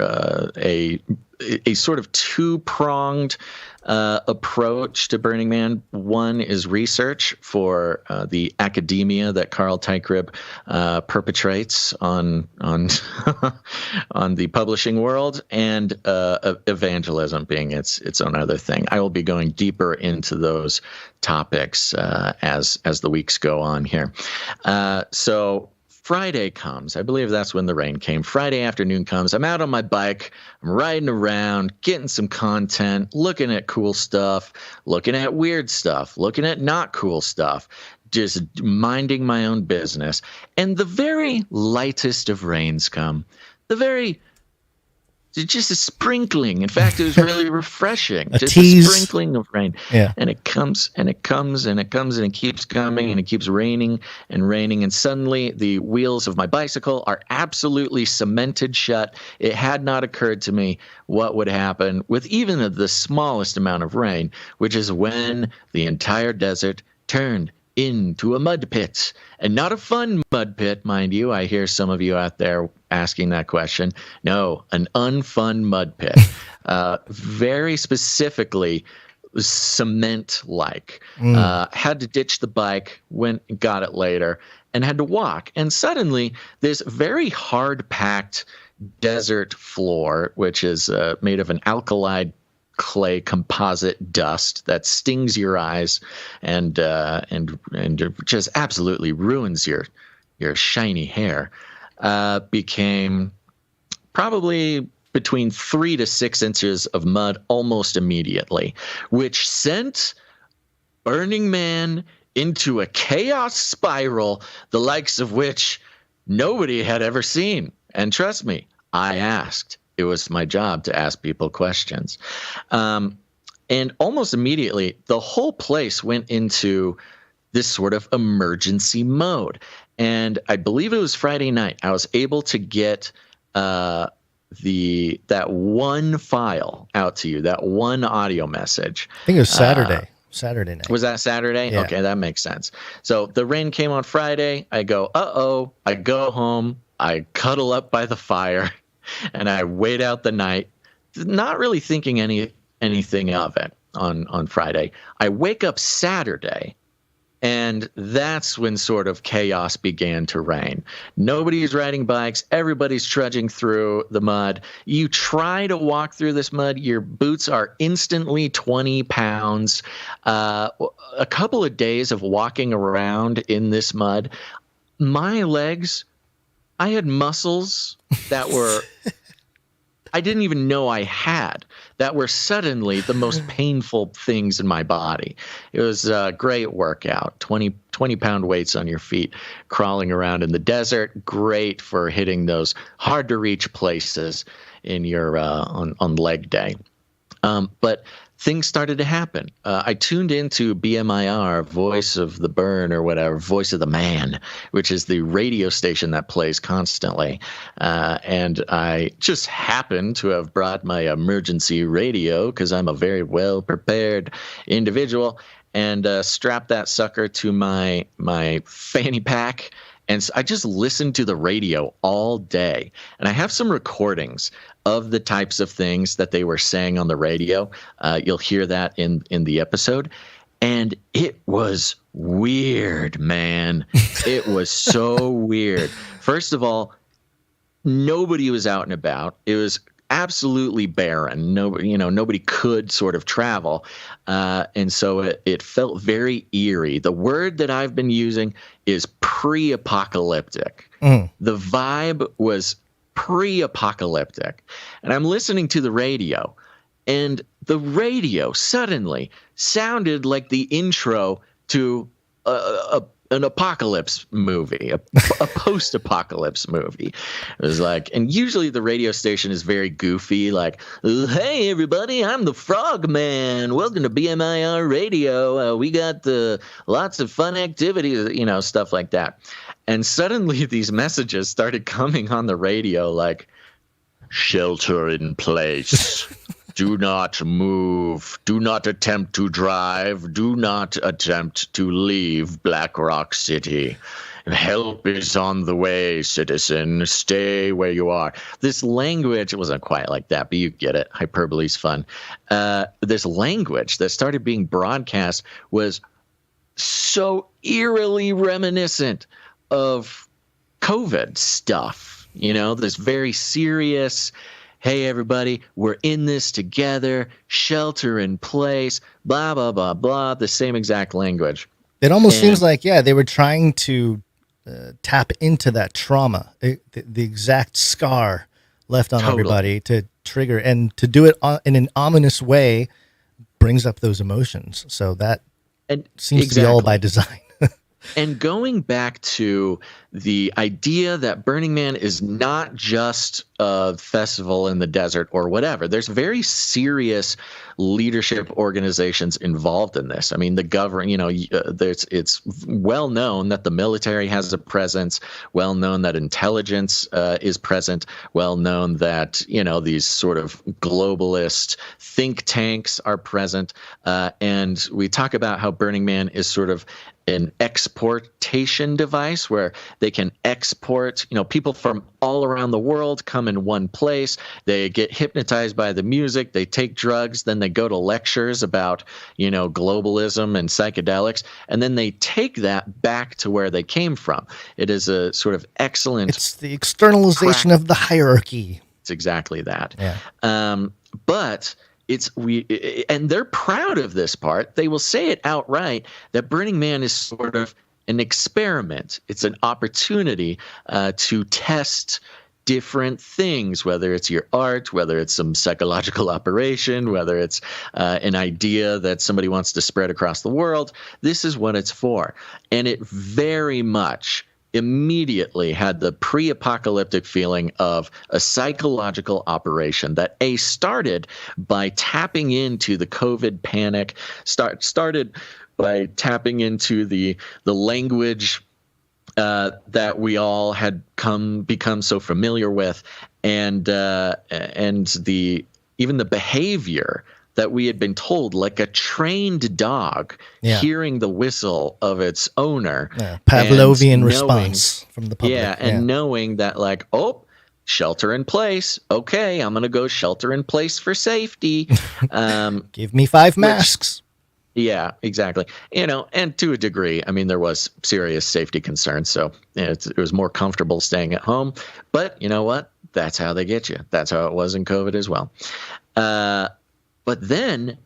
a sort of two-pronged approach to Burning Man. One is research for the academia that Carl Teichrieb perpetrates on on the publishing world, and evangelism being its own other thing. I will be going deeper into those topics as the weeks go on here. So Friday comes. I believe that's when the rain came. Friday afternoon comes. I'm out on my bike. I'm riding around, getting some content, looking at cool stuff, looking at weird stuff, looking at not cool stuff, just minding my own business. And the very lightest of rains come. Just a sprinkling. In fact, it was really refreshing. Just a sprinkling of rain. Yeah. And it comes and it comes and it comes and it keeps coming and it keeps raining and raining. And suddenly the wheels of my bicycle are absolutely cemented shut. It had not occurred to me what would happen with even the smallest amount of rain, which is when the entire desert turned into a mud pit. And not a fun mud pit, mind you. I hear some of you out there asking that question. No, an unfun mud pit. Very specifically cement-like. Had to ditch the bike, went and got it later, and had to walk. And suddenly, this very hard-packed desert floor, which is made of an alkali clay composite dust that stings your eyes and just absolutely ruins your shiny hair, became probably between 3 to 6 inches of mud almost immediately, which sent Burning Man into a chaos spiral, the likes of which nobody had ever seen. And trust me, I asked. It was my job to ask people questions. And almost immediately, the whole place went into this sort of emergency mode. And I believe it was Friday night. I was able to get that one file out to you, that one audio message. I think it was Saturday. Saturday night. Was that Saturday? Yeah. Okay, that makes sense. So the rain came on Friday. I go, uh-oh. I go home. I cuddle up by the fire. And I wait out the night, not really thinking anything of it on Friday. I wake up Saturday, and that's when sort of chaos began to reign. Nobody's riding bikes. Everybody's trudging through the mud. You try to walk through this mud. Your boots are instantly 20 pounds. A couple of days of walking around in this mud, my legs, I had muscles that were I didn't even know I had, that were suddenly the most painful things in my body. It was a great workout, 20-pound weights on your feet, crawling around in the desert, great for hitting those hard-to-reach places in your on leg day. But things started to happen. I tuned into BMIR, Voice of the Burn or whatever, Voice of the Man, which is the radio station that plays constantly. And I just happened to have brought my emergency radio because I'm a very well-prepared individual, and strapped that sucker to my fanny pack. And so I just listened to the radio all day. And I have some recordings of the types of things that they were saying on the radio. You'll hear that in the episode. And it was weird, man. It was so weird. First of all, nobody was out and about. It was absolutely barren. Nobody could sort of travel. And so it felt very eerie. The word that I've been using is pre-apocalyptic. The vibe was pre-apocalyptic. And I'm listening to the radio, and the radio suddenly sounded like the intro to an apocalypse movie, a post-apocalypse movie. It was like, and usually the radio station is very goofy, like, "Hey everybody, I'm the Frogman. Welcome to BMIR Radio. We got lots of fun activities," stuff like that. And suddenly these messages started coming on the radio, like, "Shelter in place." "Do not move. Do not attempt to drive. Do not attempt to leave Black Rock City. Help is on the way, citizen. Stay where you are." This language, it wasn't quite like that, but you get it. Hyperbole's fun. This language that started being broadcast was so eerily reminiscent of COVID stuff. This very serious, "Hey, everybody, we're in this together, shelter in place, blah, blah, blah, blah," the same exact language. It almost seems like, they were trying to tap into that trauma, the exact scar left on everybody to trigger, and to do it in an ominous way brings up those emotions. So that seems to be all by design. And going back to the idea that Burning Man is not just a festival in the desert or whatever. There's very serious leadership organizations involved in this. I mean, the government, it's well known that the military has a presence, well known that intelligence is present, well known that, these sort of globalist think tanks are present. And we talk about how Burning Man is sort of an exportation device where they can export, people from all around the world come in one place. They get hypnotized by the music. They take drugs. Then they go to lectures about, globalism and psychedelics. And then they take that back to where they came from. It is a sort of excellent. It's the externalization of the hierarchy. It's exactly that. Yeah. But and they're proud of this part. They will say it outright that Burning Man is sort of an experiment. It's an opportunity to test different things, whether it's your art, whether it's some psychological operation, whether it's an idea that somebody wants to spread across the world. This is what it's for. And it very much immediately had the pre-apocalyptic feeling of a psychological operation that started by tapping into the COVID panic, started by tapping into the language that we all had become so familiar with, and even the behavior that we had been told, like a trained dog hearing the whistle of its owner. Yeah, Pavlovian response from the public. And knowing that, like, oh, shelter in place. Okay, I'm going to go shelter in place for safety. Give me 5 masks. Yeah, exactly. And to a degree, I mean, there was serious safety concerns. So it was more comfortable staying at home. But you know what? That's how they get you. That's how it was in COVID as well. But then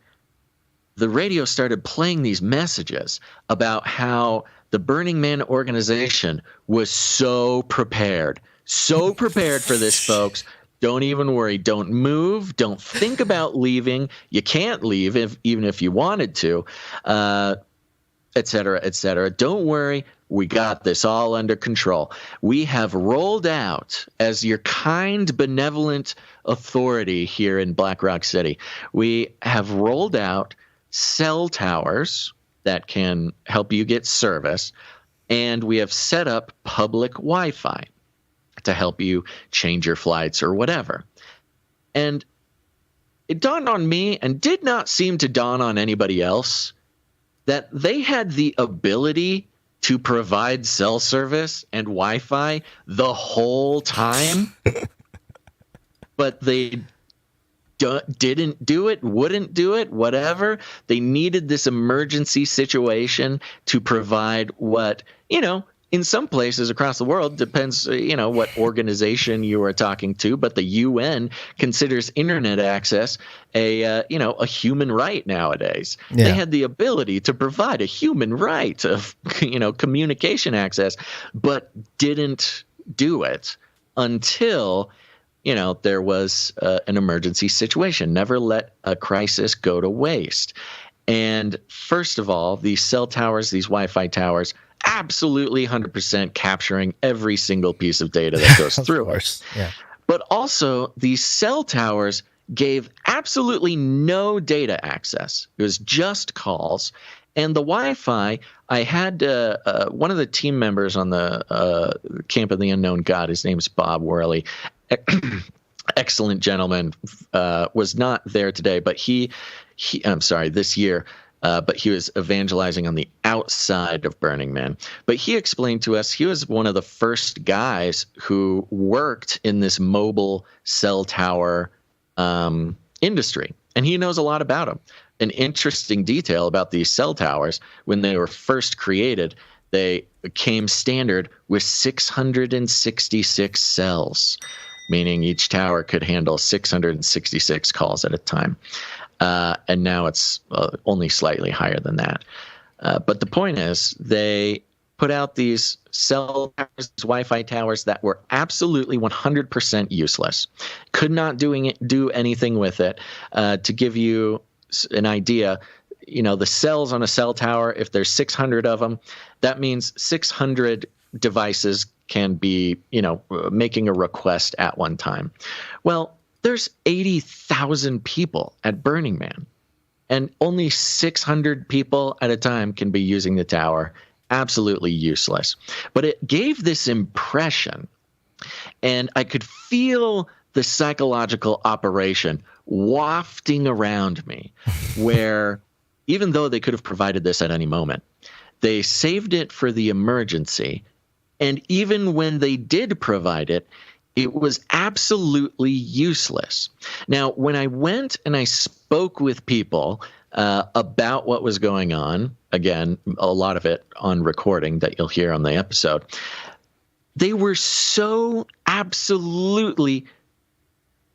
the radio started playing these messages about how the Burning Man organization was so prepared for this, folks. Don't even worry. Don't move. Don't think about leaving. You can't leave even if you wanted to, et cetera, et cetera. Don't worry. We got this all under control. We have rolled out, as your kind, benevolent authority here in Black Rock City, we have rolled out cell towers that can help you get service, and we have set up public Wi-Fi to help you change your flights or whatever. And it dawned on me, and did not seem to dawn on anybody else, that they had the ability to provide cell service and Wi-Fi the whole time, but they didn't do it, wouldn't do it, whatever. They needed this emergency situation to provide what, in some places across the world, depends, what organization you are talking to, but the UN considers internet access a human right nowadays. Yeah. They had the ability to provide a human right of, communication access, but didn't do it until there was an emergency situation. Never let a crisis go to waste. And first of all, these cell towers, these Wi-Fi towers, absolutely 100% capturing every single piece of data that goes through it. Yeah. But also, these cell towers gave absolutely no data access. It was just calls. And the Wi-Fi, I had one of the team members on the Camp of the Unknown God, his name's Bob Worley, excellent gentleman, was not there today, but this year, but he was evangelizing on the outside of Burning Man. But he explained to us he was one of the first guys who worked in this mobile cell tower industry, and he knows a lot about them. An interesting detail about these cell towers, when they were first created, they came standard with 666 cells, meaning each tower could handle 666 calls at a time. And now it's only slightly higher than that. But the point is, they put out these cell towers, Wi-Fi towers that were absolutely 100% useless. Could not do anything with it. To give you an idea, the cells on a cell tower, if there's 600 of them, that means 600 devices can be, making a request at one time. Well, there's 80,000 people at Burning Man, and only 600 people at a time can be using the tower. Absolutely useless. But it gave this impression, and I could feel the psychological operation wafting around me, where even though they could have provided this at any moment, they saved it for the emergency. And even when they did provide it, it was absolutely useless. Now, when I went and I spoke with people about what was going on, again, a lot of it on recording that you'll hear on the episode, they were so absolutely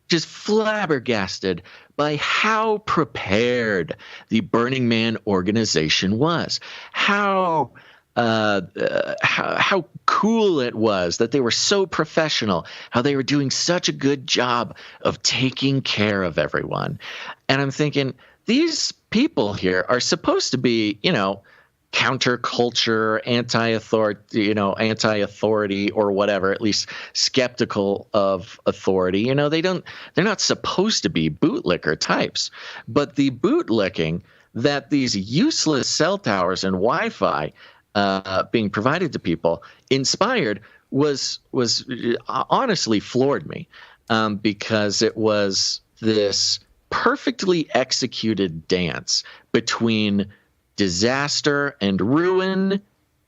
just flabbergasted by how prepared the Burning Man organization was, how cool it was that they were so professional, how they were doing such a good job of taking care of everyone. And I'm thinking, these people here are supposed to be, counterculture, anti-authority or whatever, at least skeptical of authority. They're not supposed to be bootlicker types. But the bootlicking that these useless cell towers and Wi-Fi being provided to people inspired was honestly floored me, because it was this perfectly executed dance between disaster and ruin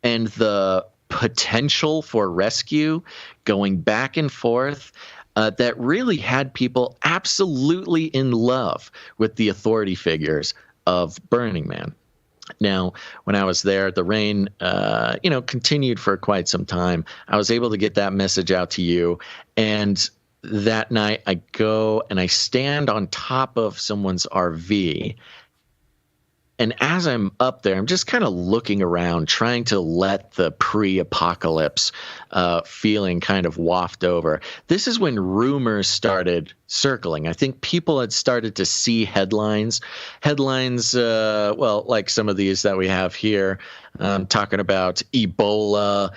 and the potential for rescue, going back and forth, that really had people absolutely in love with the authority figures of Burning Man. Now, when I was there, the rain, continued for quite some time. I was able to get that message out to you. And that night I go and I stand on top of someone's RV. And as I'm up there, I'm just kind of looking around, trying to let the pre-apocalypse feeling kind of waft over. This is when rumors started circling. I think people had started to see headlines, like some of these that we have here, talking about Ebola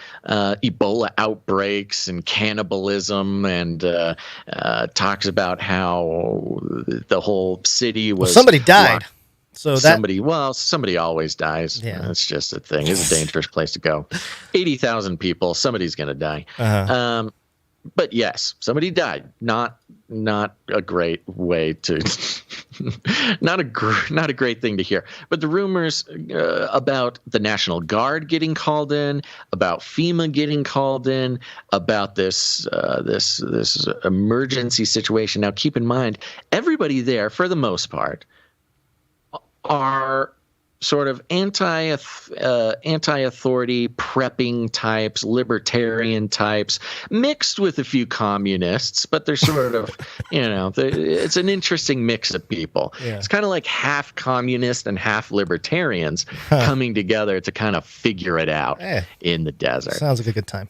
outbreaks and cannibalism, and talks about how the whole city was. Well, somebody died. So somebody always dies. Yeah. That's just a thing. It's a dangerous place to go. 80,000 people. Somebody's going to die. Uh-huh. But yes, somebody died. Not a great way to, not a great thing to hear. But the rumors about the National Guard getting called in, about FEMA getting called in, about this emergency situation. Now, keep in mind, everybody there, for the most part, are sort of anti-authority prepping types, libertarian types, mixed with a few communists, but they're sort of, it's an interesting mix of people. Yeah. It's kind of like half communist and half libertarians coming together to kind of figure it out in the desert. Sounds like a good time.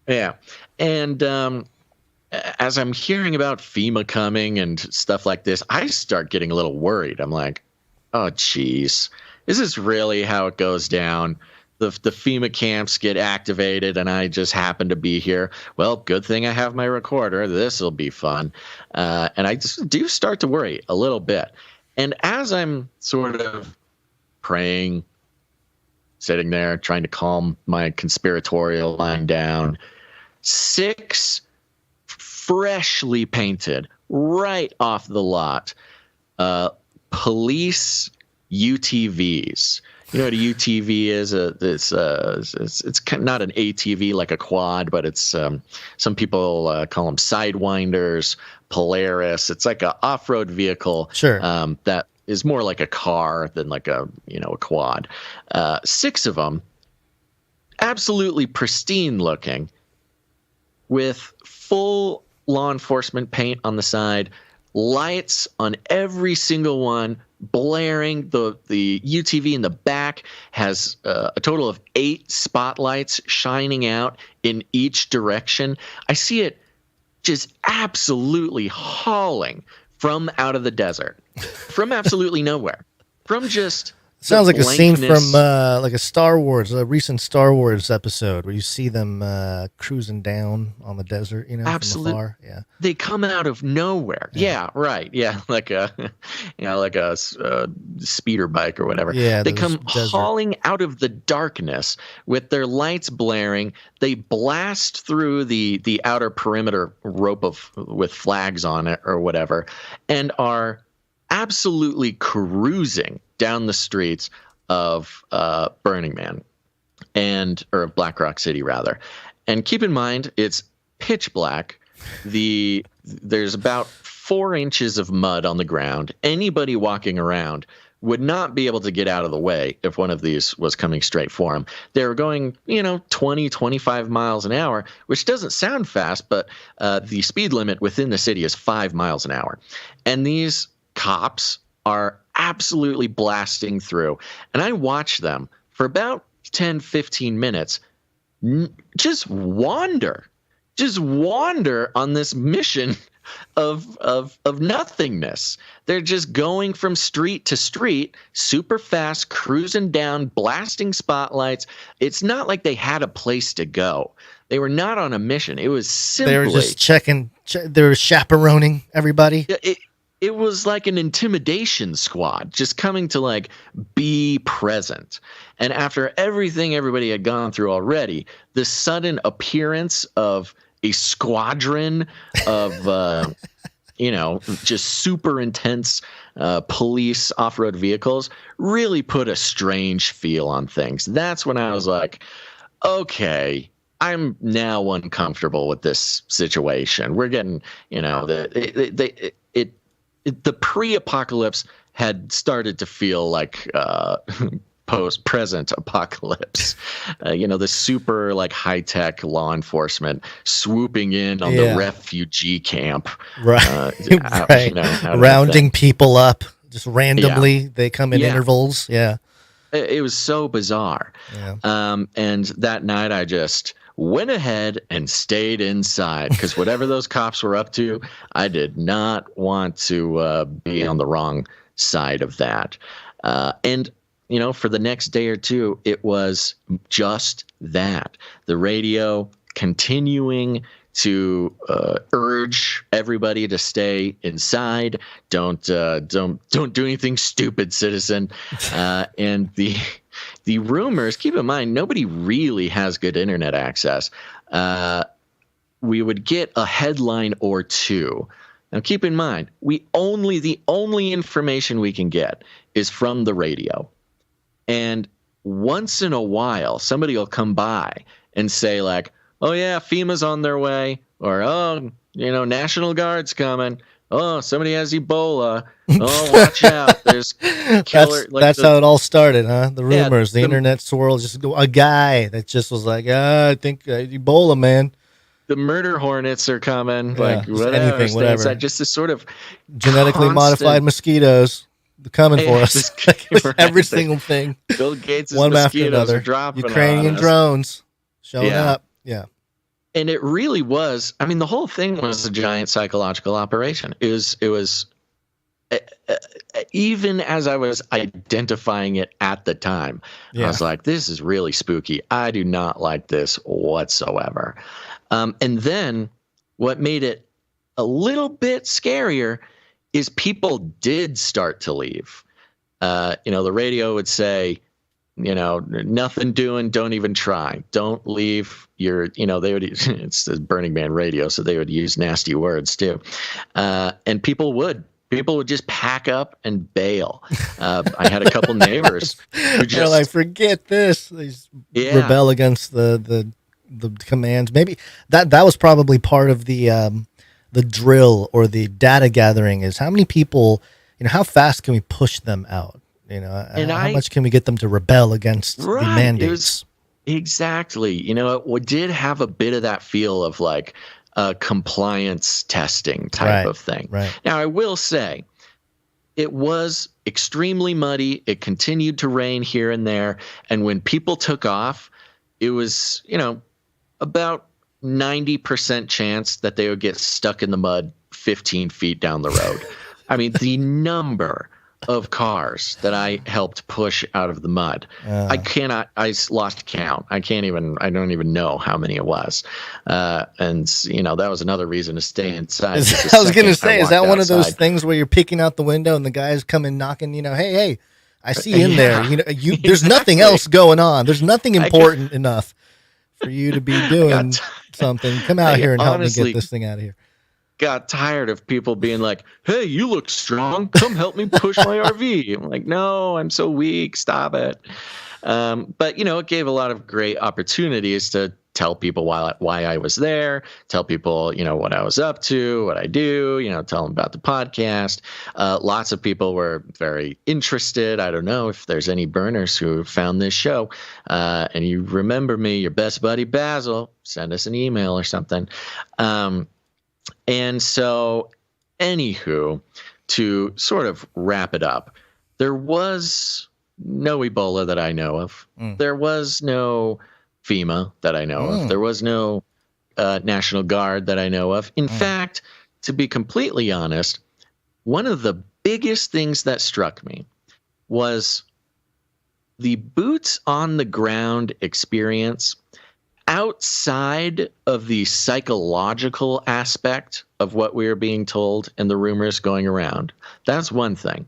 Yeah. And as I'm hearing about FEMA coming and stuff like this, I start getting a little worried. I'm like, oh, geez, is this really how it goes down? The FEMA camps get activated and I just happen to be here. Well, good thing I have my recorder. This will be fun. And I just do start to worry a little bit. And as I'm sort of praying, sitting there trying to calm my conspiratorial mind down, 6 freshly painted, right off the lot, police UTVs. You know what a UTV is? It's kind of not an ATV like a quad, but it's some people call them sidewinders, Polaris. It's like an off-road vehicle. Sure. That is more like a car than like a quad. 6 of them, absolutely pristine looking, with full law enforcement paint on the side, lights on every single one, blaring. The UTV in the back has a total of 8 spotlights shining out in each direction. I see it just absolutely hauling from out of the desert, from absolutely nowhere, from just sounds like a scene from like a recent Star Wars episode where you see them cruising down on the desert, absolutely. from afar. Yeah, they come out of nowhere. Yeah, right. Yeah, like a speeder bike or whatever. Yeah, they come hauling out of the darkness with their lights blaring. They blast through the outer perimeter rope with flags on it or whatever, and are absolutely cruising down the streets of Burning Man or Black Rock City rather. And keep in mind, it's pitch black. There's about 4 inches of mud on the ground. Anybody walking around would not be able to get out of the way if one of these was coming straight for them. They were going, 20, 25 miles an hour, which doesn't sound fast, but the speed limit within the city is 5 miles an hour. And these cops are absolutely blasting through. And I watch them for about 10, 15 minutes just wander on this mission of nothingness. They're just going from street to street, super fast, cruising down, blasting spotlights. It's not like they had a place to go. They were not on a mission. It was simply... They were just checking. They were chaperoning everybody. It was like an intimidation squad just coming to be present. And after everything everybody had gone through already, the sudden appearance of a squadron of, just super intense police off-road vehicles really put a strange feel on things. That's when I was like, okay, I'm now uncomfortable with this situation. We're getting, the pre-apocalypse had started to feel like post-present apocalypse. The super high-tech law enforcement swooping in on the refugee camp, right? Rounding people up just randomly. Yeah. They come in intervals. Yeah, it was so bizarre. Yeah. And that night I just went ahead and stayed inside because whatever those cops were up to, I did not want to be on the wrong side of that. And for the next day or two, it was just that. The radio continuing to urge everybody to stay inside. Don't do anything stupid, citizen. And the rumors, keep in mind, nobody really has good internet access. We would get a headline or two. Now, keep in mind, the only information we can get is from the radio. And once in a while, somebody will come by and say oh, yeah, FEMA's on their way. Or, oh, National Guard's coming. Oh, somebody has Ebola. Oh, watch out. There's killer. That's how it all started, huh? The rumors, the internet swirl, just a guy that just was like, I think Ebola, man. The murder hornets are coming. Yeah, whatever. Just this sort of genetically modified mosquitoes coming for us. Every single thing. Bill Gates' one mosquitoes after another. Are dropping Ukrainian on us. drones showing up. Yeah. And it really was. I mean, the whole thing was a giant psychological operation. It was even as I was identifying it at the time, I was like, this is really spooky. I do not like this whatsoever. And then what made it a little bit scarier is people did start to leave. The radio would say, nothing doing, don't even try, don't leave. They would, it's the Burning Man radio, so they would use nasty words too. And people would just pack up and bail. I had a couple neighbors who just, they're like, forget this. They rebel against the commands. Maybe that was probably part of the drill or the data gathering, is how many people, how fast can we push them out? How much can we get them to rebel against the mandates? Exactly. It did have a bit of that feel of like compliance testing type of thing. Right. Now, I will say it was extremely muddy. It continued to rain here and there. And when people took off, it was, about 90% chance that they would get stuck in the mud 15 feet down the road. I mean, the number of cars that I helped push out of the mud. I lost count. I don't even know how many it was. And that was another reason to stay inside. I was going to say, is that one of those things where you're peeking out the window and the guys come in knocking, hey, I see you in there. There's nothing else going on. There's nothing important enough for you to be doing something. Come out here and help me get this thing out of here. Got tired of people being like, hey, you look strong. Come help me push my RV. I'm like, no, I'm so weak. Stop it. But, it gave a lot of great opportunities to tell people why I was there, tell people, what I was up to, what I do, tell them about the podcast. Lots of people were very interested. I don't know if there's any burners who found this show and you remember me, your best buddy, Basil, send us an email or something. And so, anywho, to sort of wrap it up, there was no Ebola that I know of. There was no FEMA that I know of. There was no National Guard that I know of. In fact, to be completely honest, one of the biggest things that struck me was the boots on the ground experience outside of the psychological aspect of what we were being told and the rumors going around. That's one thing.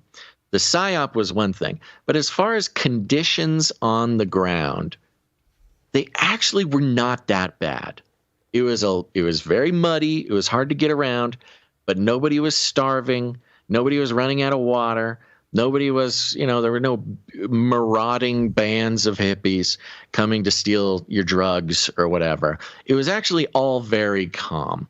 The PSYOP was one thing. But as far as conditions on the ground, they actually were not that bad. It was very muddy. It was hard to get around, but nobody was starving. Nobody was running out of water. Nobody was, there were no marauding bands of hippies coming to steal your drugs or whatever. It was actually all very calm,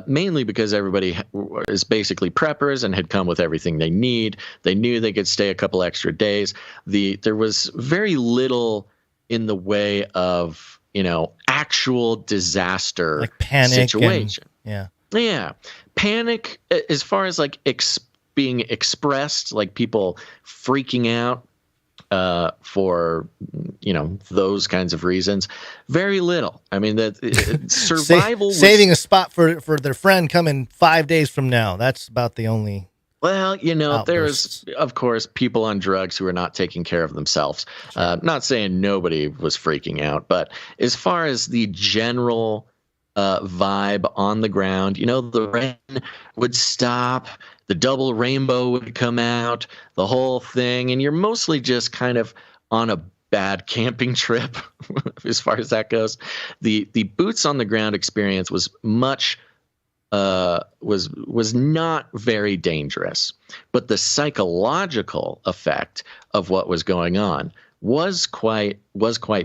mainly because everybody is basically preppers and had come with everything they need. They knew they could stay a couple extra days. There was very little in the way of, actual disaster, like panic situation. Yeah. Panic as far as like being expressed, like people freaking out for those kinds of reasons. Very little. I mean, that survival saving a spot for their friend coming 5 days from now. That's about the only. Well, there's of course people on drugs who are not taking care of themselves. Not saying nobody was freaking out, but as far as the general vibe on the ground, the rain would stop, the double rainbow would come out, the whole thing, and you're mostly just kind of on a bad camping trip as far as that goes. The boots on the ground experience was much was not very dangerous, but the psychological effect of what was going on was quite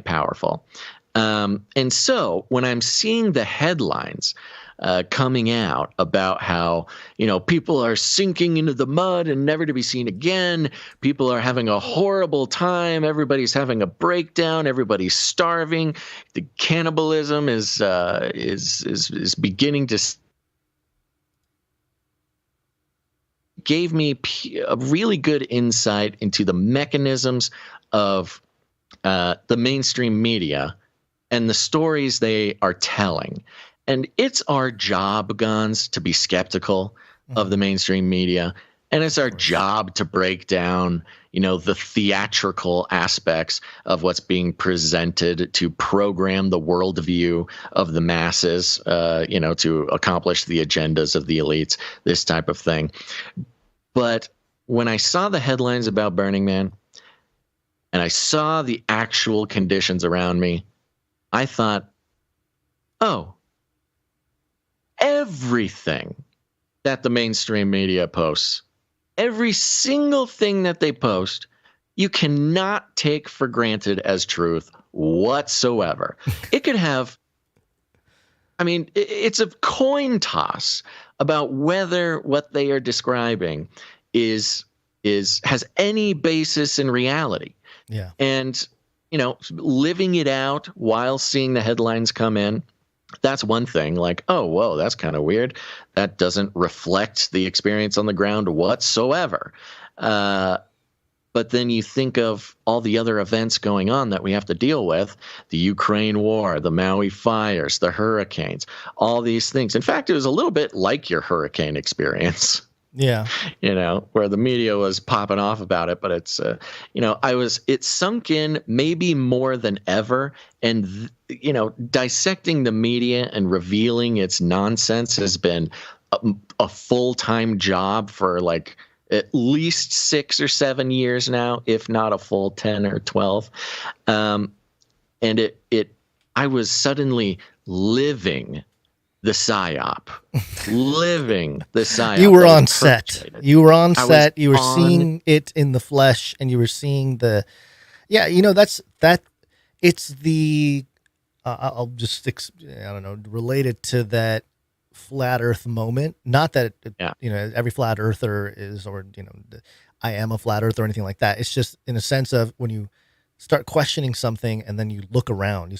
powerful. And so when I'm seeing the headlines coming out about how, people are sinking into the mud and never to be seen again, people are having a horrible time, everybody's having a breakdown, everybody's starving, the cannibalism is beginning to gave me a really good insight into the mechanisms of the mainstream media and the stories they are telling. And it's our job, Guns, to be skeptical of the mainstream media. And it's our job to break down, the theatrical aspects of what's being presented to program the worldview of the masses, to accomplish the agendas of the elites, this type of thing. But when I saw the headlines about Burning Man and I saw the actual conditions around me, I thought, oh, everything that the mainstream media posts, every single thing that they post, you cannot take for granted as truth whatsoever. It could have, it's a coin toss about whether what they are describing has any basis in reality. Yeah. And, living it out while seeing the headlines come in, that's one thing. Like, oh, whoa, that's kind of weird. That doesn't reflect the experience on the ground whatsoever. But then you think of all the other events going on that we have to deal with: the Ukraine war, the Maui fires, the hurricanes, all these things. In fact, it was a little bit like your hurricane experience. Yeah. Where the media was popping off about it, but it's, it sunk in maybe more than ever. And, dissecting the media and revealing its nonsense has been a full-time job for like at least 6 or 7 years now, if not a full 10 or 12. And I was suddenly living the psyop, living the psyop. You were on set. You were on set. You were seeing it in the flesh, and you were seeing it's the, I'll just, relate it to that flat earth moment. Not that, every flat earther is, or, I am a flat earther or anything like that. It's just in a sense of when you start questioning something and then you look around,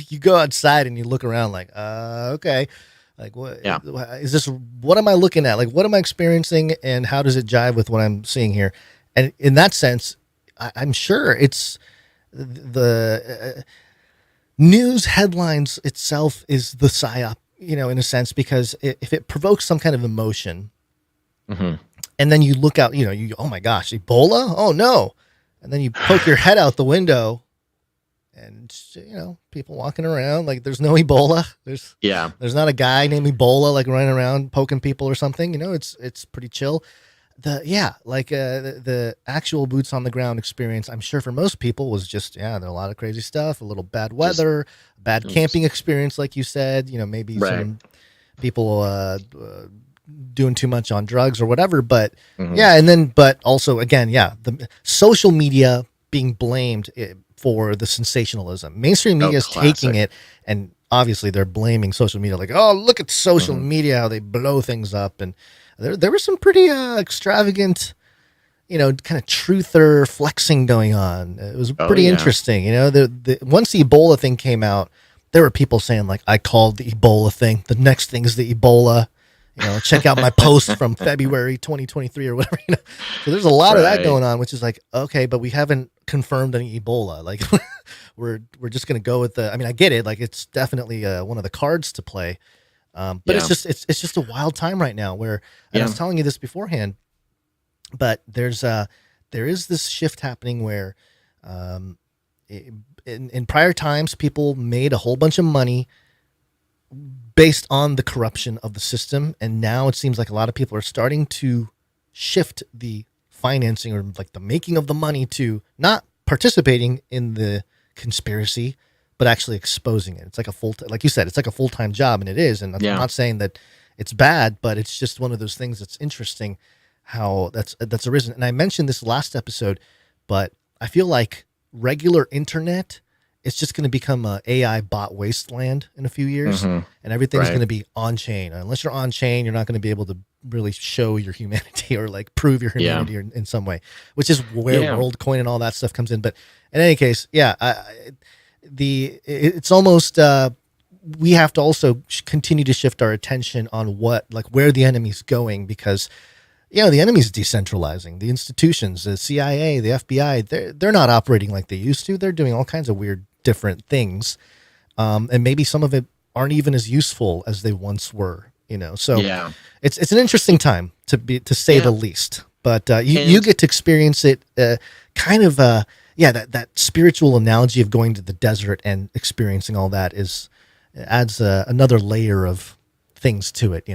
you go outside and you look around like, okay, like what is this? What am I looking at? Like, what am I experiencing, and how does it jive with what I'm seeing here? And in that sense, I'm sure it's the news headlines itself is the psyop, in a sense, because if it provokes some kind of emotion, and then you look out, oh my gosh, Ebola? Oh no. And then you poke your head out the window and, people walking around like there's no Ebola. There's not a guy named Ebola like running around poking people or something. It's pretty chill. The actual boots on the ground experience, I'm sure for most people was just, there are a lot of crazy stuff, a little bad weather, bad camping experience, like you said, maybe some people doing too much on drugs or whatever, but but also again, the social media being blamed for the sensationalism. Mainstream media is taking it, and obviously they're blaming social media, like, oh, look at social media, how they blow things up. And there was some pretty extravagant, kind of truther flexing going on. It was pretty interesting. Once the Ebola thing came out, there were people saying like, I called the Ebola thing. The next thing is the Ebola. Check out my post from February 2023 or whatever. So there's a lot of that going on, which is like, okay, but we haven't confirmed any Ebola. Like we're just going to go with I get it. Like it's definitely one of the cards to play. But it's just a wild time right now where, and I was telling you this beforehand, but there is this shift happening where, in prior times, people made a whole bunch of money based on the corruption of the system. And now it seems like a lot of people are starting to shift the financing or like the making of the money to not participating in the conspiracy, but actually exposing it. It's like like you said, it's like a full-time job, and it is. And I'm not saying that it's bad, but it's just one of those things that's interesting how that's arisen. And I mentioned this last episode, but I feel like regular internet, it's just going to become a AI bot wasteland in a few years, and everything's going to be on chain. Unless you're on chain, you're not going to be able to really show your humanity or like prove your humanity in some way, which is where WorldCoin and all that stuff comes in. But in any case, it's almost we have to also continue to shift our attention on where the enemy's going, because the enemy's decentralizing. The institutions, the CIA, the FBI, they're not operating like they used to. They're doing all kinds of weird, different things. and maybe some of it aren't even as useful as they once were. So Yeah. it's an interesting time to say the least. But you get to experience it, kind of. That spiritual analogy of going to the desert and experiencing all that adds another layer of things to it.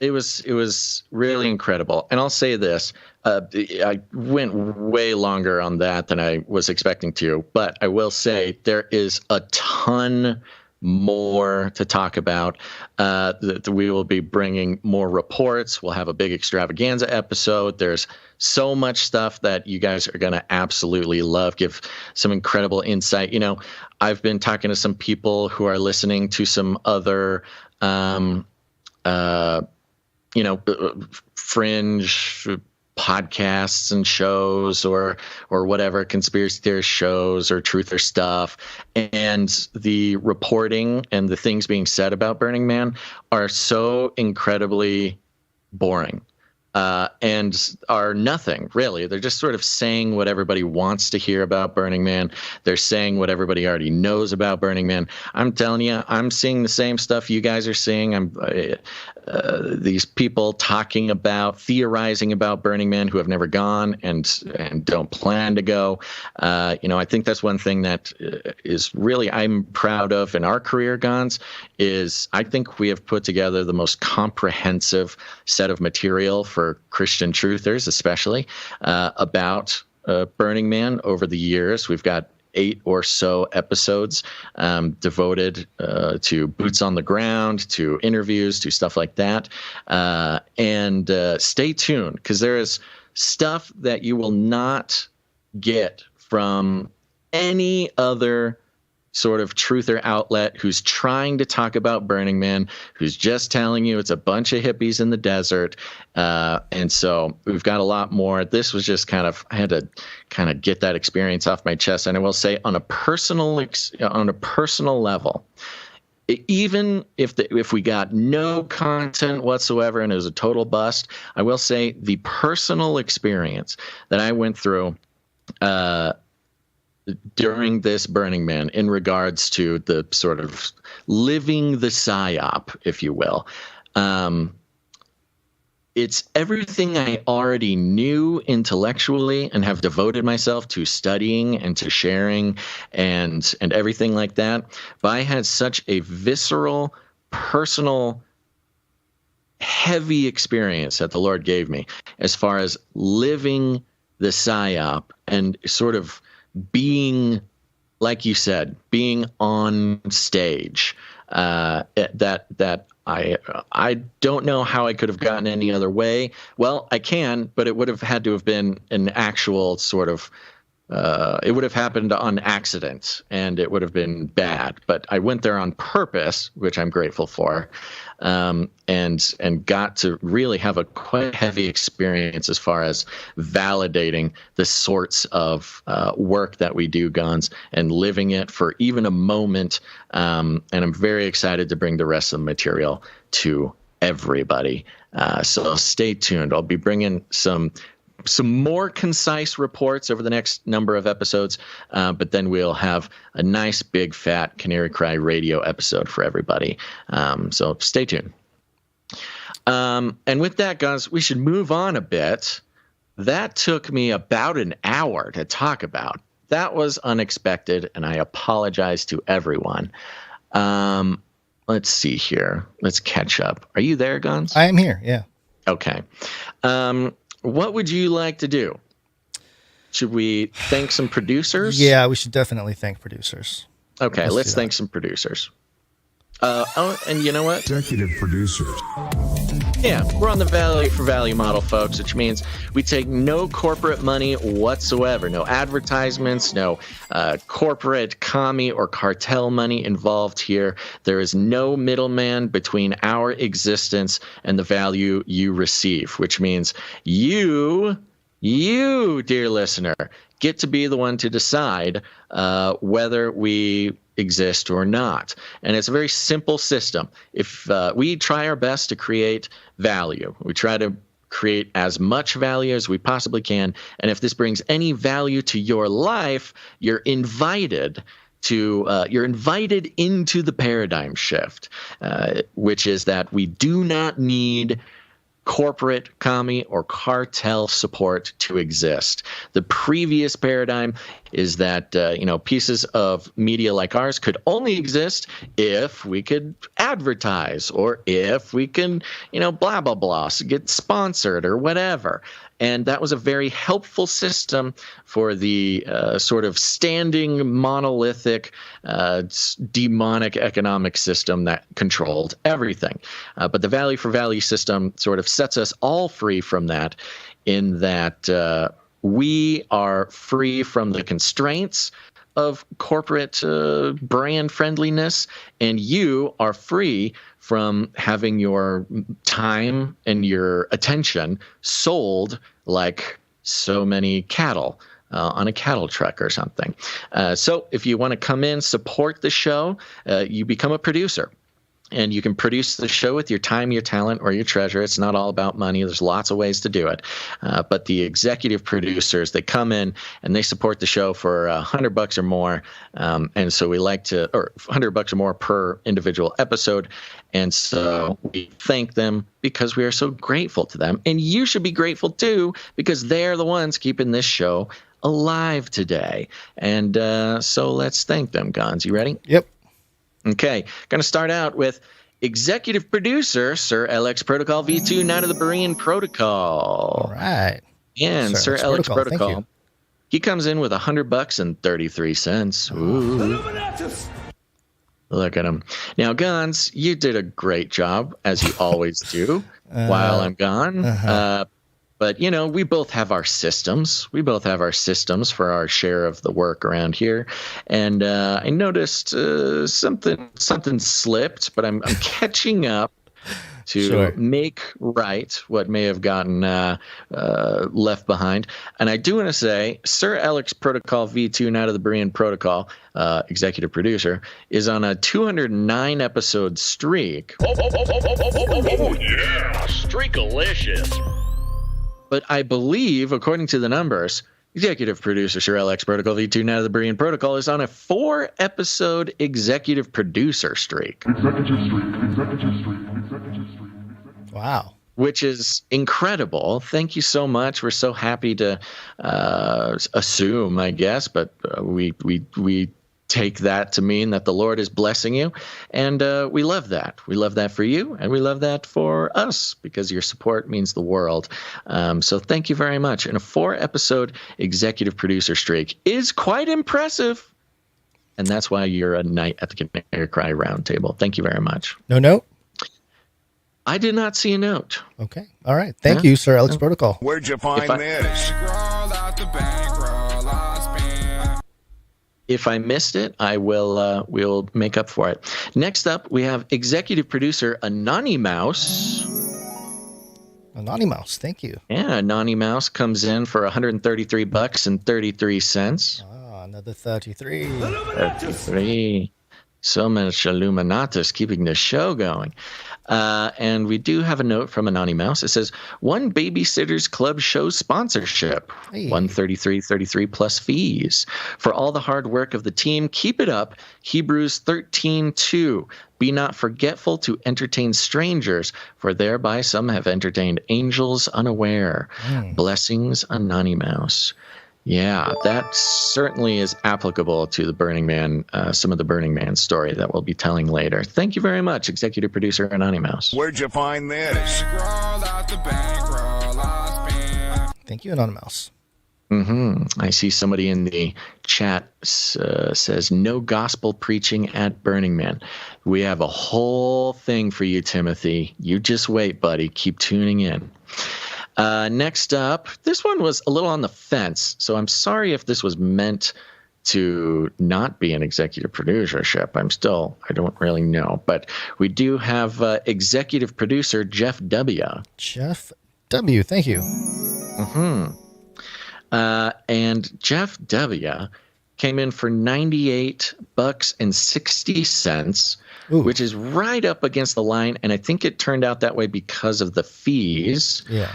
It was really incredible. And I'll say this, I went way longer on that than I was expecting to, but I will say there is a ton more to talk about. We will be bringing more reports. We'll have a big extravaganza episode. There's so much stuff that you guys are going to absolutely love. Give some incredible insight. I've been talking to some people who are listening to some other fringe podcasts and shows or whatever, conspiracy theorist shows or truther stuff, and the reporting and the things being said about Burning Man are so incredibly boring. And are nothing, really. They're just sort of saying what everybody wants to hear about Burning Man. They're saying what everybody already knows about Burning Man. I'm telling you, I'm seeing the same stuff you guys are seeing. These people talking about, theorizing about Burning Man who have never gone and don't plan to go. I think that's one thing that is really I'm proud of in our career, Gons, is I think we have put together the most comprehensive set of material for Christian truthers, especially about Burning Man over the years. We've got 8 or so episodes devoted to boots on the ground, to interviews, to stuff like that. And stay tuned, because there is stuff that you will not get from any other sort of truther outlet who's trying to talk about Burning Man, who's just telling you it's a bunch of hippies in the desert. And so we've got a lot more. This was just I had to kind of get that experience off my chest. And I will say on a personal level, even if we got no content whatsoever and it was a total bust, I will say the personal experience that I went through during this Burning Man in regards to the sort of living the psyop, if you will. It's everything I already knew intellectually and have devoted myself to studying and to sharing and everything like that. But I had such a visceral, personal, heavy experience that the Lord gave me as far as living the psyop and sort of being, like you said, being on stage, that I don't know how I could have gotten any other way. Well, I can, but it would have had to have been an actual sort of it would have happened on accident and it would have been bad. But I went there on purpose, which I'm grateful for, and got to really have a quite heavy experience as far as validating the sorts of work that we do, Guns, and living it for even a moment. And I'm very excited to bring the rest of the material to everybody. So stay tuned. I'll be bringing some more concise reports over the next number of episodes, but then we'll have a nice big fat Canary Cry radio episode for everybody. So stay tuned. And with that, guys, we should move on a bit. That took me about an hour to talk about. That was unexpected, and I apologize to everyone. Let's see here. Let's catch up. Are you there, Guns? I am here, yeah. Okay. What would you like to do? Should we thank some producers? Yeah, we should definitely thank producers. Okay, let's thank some producers. And you know what? Executive producers. Yeah, we're on the value for value model, folks, which means we take no corporate money whatsoever. No advertisements, no corporate commie or cartel money involved here. There is no middleman between our existence and the value you receive, which means you, dear listener, get to be the one to decide whether we exist or not. And it's a very simple system. If we try our best to create value, we try to create as much value as we possibly can. And if this brings any value to your life, you're invited you're invited into the paradigm shift, which is that we do not need corporate, commie, or cartel support to exist. The previous paradigm is that pieces of media like ours could only exist if we could advertise, or if we can, blah blah blah, get sponsored or whatever. And that was a very helpful system for the sort of standing, monolithic, demonic economic system that controlled everything. But the value for value system sort of sets us all free from that, in that we are free from the constraints of corporate brand friendliness, and you are free from having your time and your attention sold like so many cattle on a cattle truck or something. So if you want to come in, support the show, you become a producer. And you can produce the show with your time, your talent, or your treasure. It's not all about money. There's lots of ways to do it. But the executive producers, they come in and they support the show for $100 or more. And so we like to, or $100 or more per individual episode. And so we thank them because we are so grateful to them. And you should be grateful too, because they're the ones keeping this show alive today. And so let's thank them, Gons. You ready? Yep. Okay, going to start out with executive producer, Sir LX Protocol V2, Knight of the Berean Protocol. All right. And Sir LX Protocol, he comes in with $100.33. Ooh. Look at him. Now, Gons, you did a great job, as you always do, while I'm gone. But, we both have our systems. We both have our systems for our share of the work around here. And I noticed something slipped, but I'm catching up to make right what may have gotten left behind. And I do want to say, Sir Alex Protocol V2, Knight of the Berean Protocol, executive producer, is on a 209-episode streak. Oh, yeah, streakalicious. But I believe, according to the numbers, executive producer Sir LX Protocol V2, Knight of the Berean Protocol, is on a 4-episode executive producer streak. Wow. Which is incredible. Thank you so much. We're so happy to assume, I guess, but we take that to mean that the Lord is blessing you. And we love that. We love that for you, and we love that for us, because your support means the world. So thank you very much. And a 4-episode executive producer streak is quite impressive. And that's why you're a knight at the Canary Cry Roundtable. Thank you very much. No note? I did not see a note. Okay. All right. Thank you, Sir Alex Protocol. Where'd you find this? If I missed it, I will we'll make up for it. Next up, we have executive producer Anonymouse. Anonymouse, thank you. Yeah, Anonymouse comes in for $133.33. Ah, another 33. 33. So much Illuminatus keeping the show going. And we do have a note from Anonymouse. It says, one Babysitters Club show sponsorship, $133.33 plus fees. For all the hard work of the team, keep it up. Hebrews 13:2. Be not forgetful to entertain strangers, for thereby some have entertained angels unaware. Blessings, Anonymouse. Yeah, that certainly is applicable to the Burning Man, some of the Burning Man story that we'll be telling later. Thank you very much, executive producer Anonymous. Where'd you find this? Thank you, Anonymous. I see somebody in the chat says, no gospel preaching at Burning Man. We have a whole thing for you, Timothy. You just wait, buddy. Keep tuning in. Next up, this one was a little on the fence, so I'm sorry if this was meant to not be an executive producership. I don't really know, but we do have executive producer Jeff W. Jeff W., thank you. And Jeff W. came in for $98.60, which is right up against the line. And I think it turned out that way because of the fees. Yeah.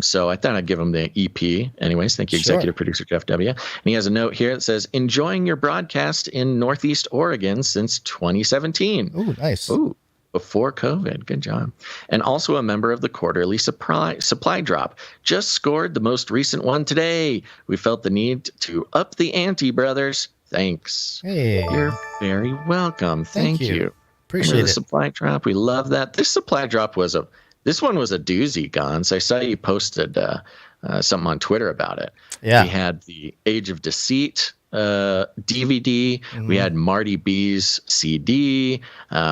So I thought I'd give him the EP. Anyways, thank you, executive producer Jeff W. And he has a note here that says, enjoying your broadcast in Northeast Oregon since 2017. Ooh, nice. Ooh. Before COVID. Good job. And also a member of the quarterly supply drop. Just scored the most recent one today. We felt the need to up the ante, brothers. Thanks. Hey. You're very welcome. Thank you. Appreciate the supply drop. We love that. This supply drop was this one was a doozy, Gons. I saw you posted something on Twitter about it. Yeah. We had the Age of Deceit DVD. We had Marty B's CD.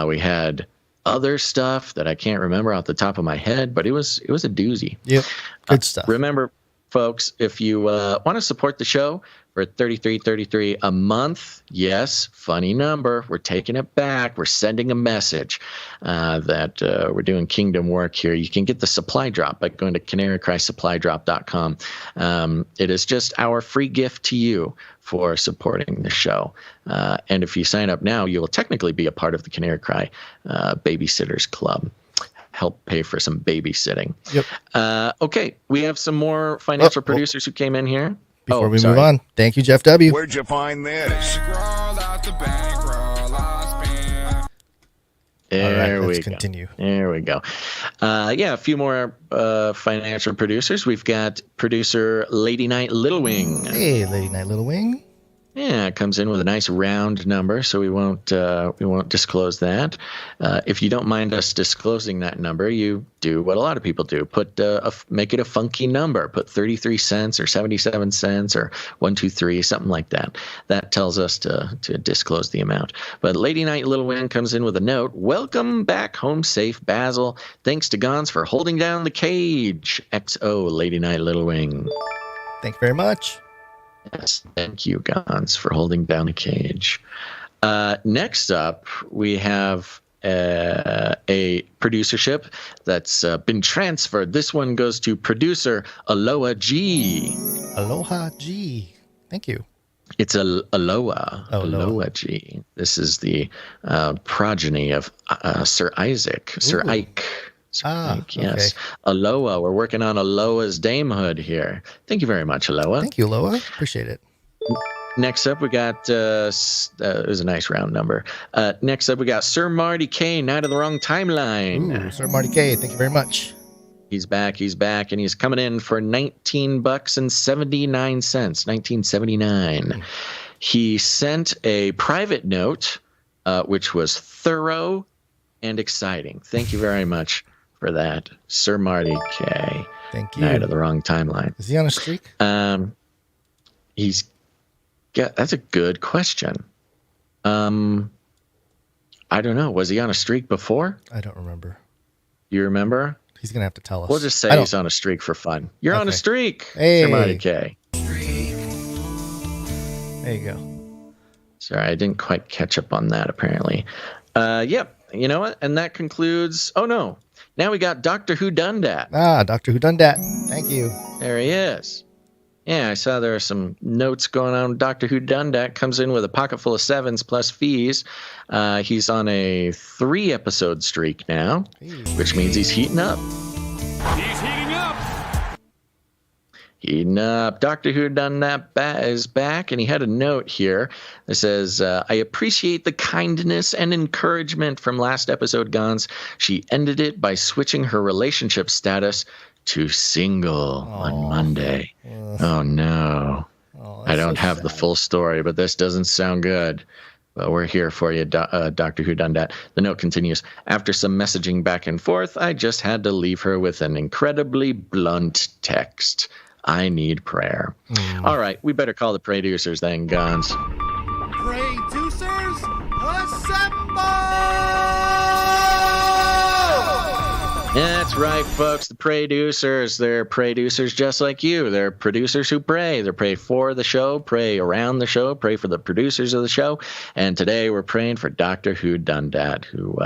We had other stuff that I can't remember off the top of my head, but it was a doozy. Yep. Good stuff. Remember, folks, if you want to support the show for $33.33 a month, yes, funny number. We're taking it back. We're sending a message that we're doing kingdom work here. You can get the supply drop by going to canarycrysupply.com. It is just our free gift to you for supporting the show. And if you sign up now, you will technically be a part of the Canary Cry Babysitters Club. Help pay for some babysitting. Yep. Okay, we have some more financial producers who came in here. Before we move on, thank you, Jeff W. Where'd you find this? There we let's go. continue. There we go. A few more financial producers. We've got producer Lady Night Little Wing. Hey, Lady Night Little Wing. Yeah, it comes in with a nice round number, so we won't disclose that. If you don't mind us disclosing that number, you do what a lot of people do: make it a funky number. Put 33 cents or 77 cents or 123, something like that. That tells us to disclose the amount. But Lady Night Little Wing comes in with a note: welcome back home safe, Basil. Thanks to Gons for holding down the cage. XO, Lady Night Little Wing. Thank you very much. Yes, thank you, Gons, for holding down the cage. Next up, we have a producership that's been transferred. This one goes to producer Aloha G. Aloha G. Thank you. It's Aloha G. This is the progeny of Sir Isaac, Sir Ike. Yes. Okay. Aloha. We're working on Aloha's damehood here. Thank you very much, Aloha. Thank you, Aloha. Appreciate it. Next up, we got, it was a nice round number. Next up, we got Sir Marty K, Night of the Wrong Timeline. Ooh, Sir Marty K, thank you very much. He's back, and he's coming in for $19.79, 1979. He sent a private note, which was thorough and exciting. Thank you very much for that, Sir Marty K. Thank you. Night of the Wrong Timeline. Is he on a streak? That's a good question. I don't know. Was he on a streak before? I don't remember. You remember? He's going to have to tell us. We'll just say he's on a streak for fun. You're on a streak, hey. Sir Marty K. There you go. Sorry, I didn't quite catch up on that, apparently. Yep. You know what? And that concludes... Oh, no. Now we got Dr. Who Done Dat. Dr. Who Done Dat. Thank you. There he is. Yeah, I saw there are some notes going on. Dr. Who Done Dat comes in with a pocket full of sevens plus fees. He's on a 3-episode streak now, which means he's heating up. He's heating up. Heating up. Dr. Who Done That is back, and he had a note here that says, I appreciate the kindness and encouragement from last episode, Gons. She ended it by switching her relationship status to single on Monday. Oh, no. I don't have the full story, but this doesn't sound good. Well, we're here for you, Dr. Who Done Dat. The note continues. After some messaging back and forth, I just had to leave her with an incredibly blunt text. I need prayer. All right, we better call the producers then, Gons. Producers, assemble! That's right, folks. The producers, they're producers just like you. They're producers who pray. They pray for the show, pray around the show, pray for the producers of the show. And today we're praying for Dr. Who Dundat, who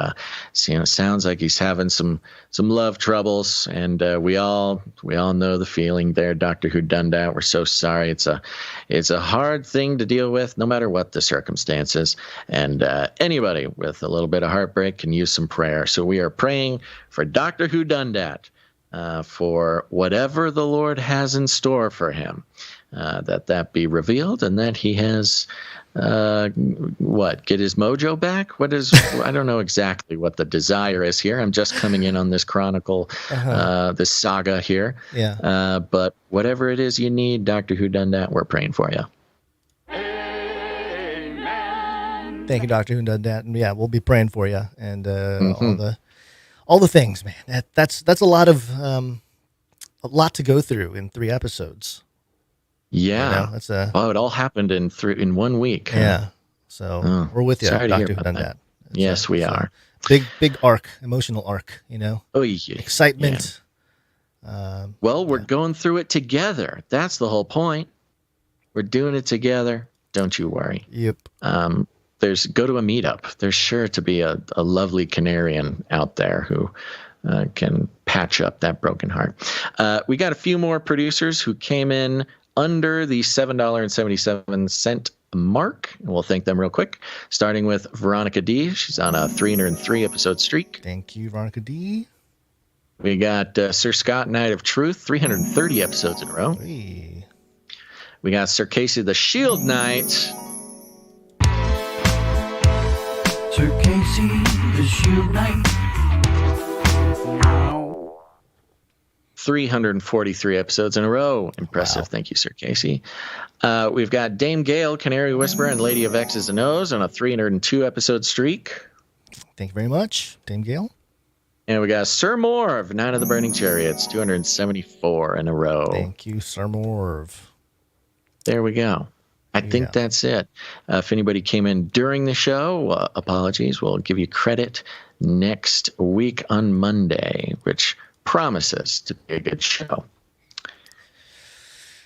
sounds like he's having some love troubles. And we all know the feeling there, Dr. Who Dundat. We're so sorry. It's a hard thing to deal with, no matter what the circumstances. And anybody with a little bit of heartbreak can use some prayer. So we are praying for Dr. Who Dundat, for whatever the Lord has in store for him, that be revealed, and that he has get his mojo back? I don't know exactly what the desire is here. I'm just coming in on this chronicle, this saga here. Yeah. But whatever it is you need, Dr. Who Dundat, we're praying for you. Thank you, Dr. Who Dundat. And yeah, we'll be praying for you and all the things, man. That's a lot to go through in 3 episodes. Yeah, that's it all happened in 1 week. Yeah, so we're with you, Dr. Who Dundat. Yes, we are. Big arc, emotional arc. Oh yeah, excitement. Yeah. We're going through it together. That's the whole point. We're doing it together. Don't you worry. Yep. Go to a meetup. There's sure to be a lovely Canarian out there who can patch up that broken heart. We got a few more producers who came in under the $7.77 mark, and we'll thank them real quick, starting with Veronica D. She's on a 303 episode streak. Thank you, Veronica D. We got Sir Scott, Knight of Truth, 330 episodes in a row. Hey. We got Sir Casey, the Shield Knight. Sir Casey, the Shield Knight. 343 episodes in a row. Impressive. Wow. Thank you, Sir Casey. We've got Dame Gale, Canary Whisperer, and Lady of X's and O's on a 302 episode streak. Thank you very much, Dame Gale. And we got Sir Morv, 9 of the Burning Chariots, 274 in a row. Thank you, Sir Morv. There we go. I think that's it. If anybody came in during the show, apologies. We'll give you credit next week on Monday, which promises to be a good show.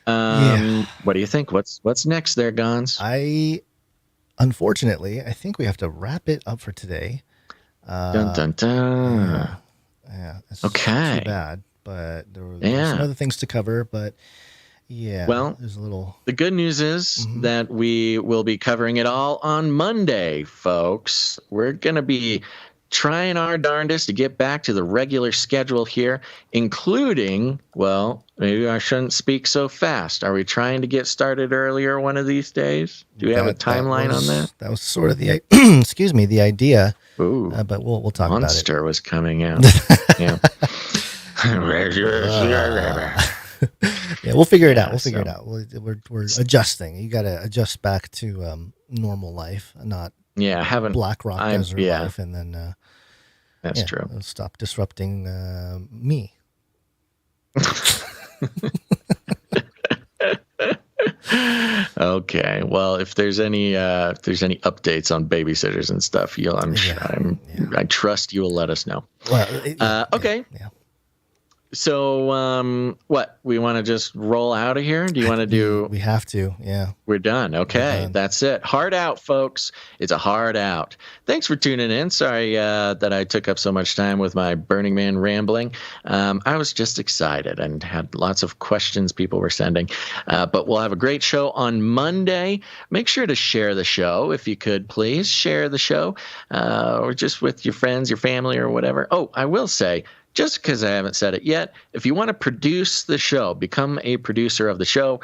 What do you think? What's next there, Gons? Unfortunately, I think we have to wrap it up for today. Dun, dun, dun. Yeah. It's okay. Too bad, but there's some other things to cover, but yeah. Well, there's a little. The good news is that we will be covering it all on Monday, folks. We're going to be trying our darndest to get back to the regular schedule here, including, well, maybe I shouldn't speak so fast. Are we trying to get started earlier one of these days? Do we have a timeline on that? That was sort of the the idea. Ooh, but we'll talk about it. Monster was coming out. Yeah. Yeah, we'll figure it out. We're adjusting. You got to adjust back to normal life, not Black Rock Desert life, and then that's true. Stop disrupting me. Okay. Well, if there's any updates on babysitters and stuff, I trust you will let us know. Well, okay. Yeah. So, what? We want to just roll out of here? Do you want to do... We have to, yeah. We're done. Okay, that's it. Hard out, folks. It's a hard out. Thanks for tuning in. Sorry that I took up so much time with my Burning Man rambling. I was just excited and had lots of questions people were sending. But we'll have a great show on Monday. Make sure to share the show, if you could, please. Share the show, or just with your friends, your family, or whatever. Oh, I will say... Just because I haven't said it yet, if you want to produce the show, become a producer of the show,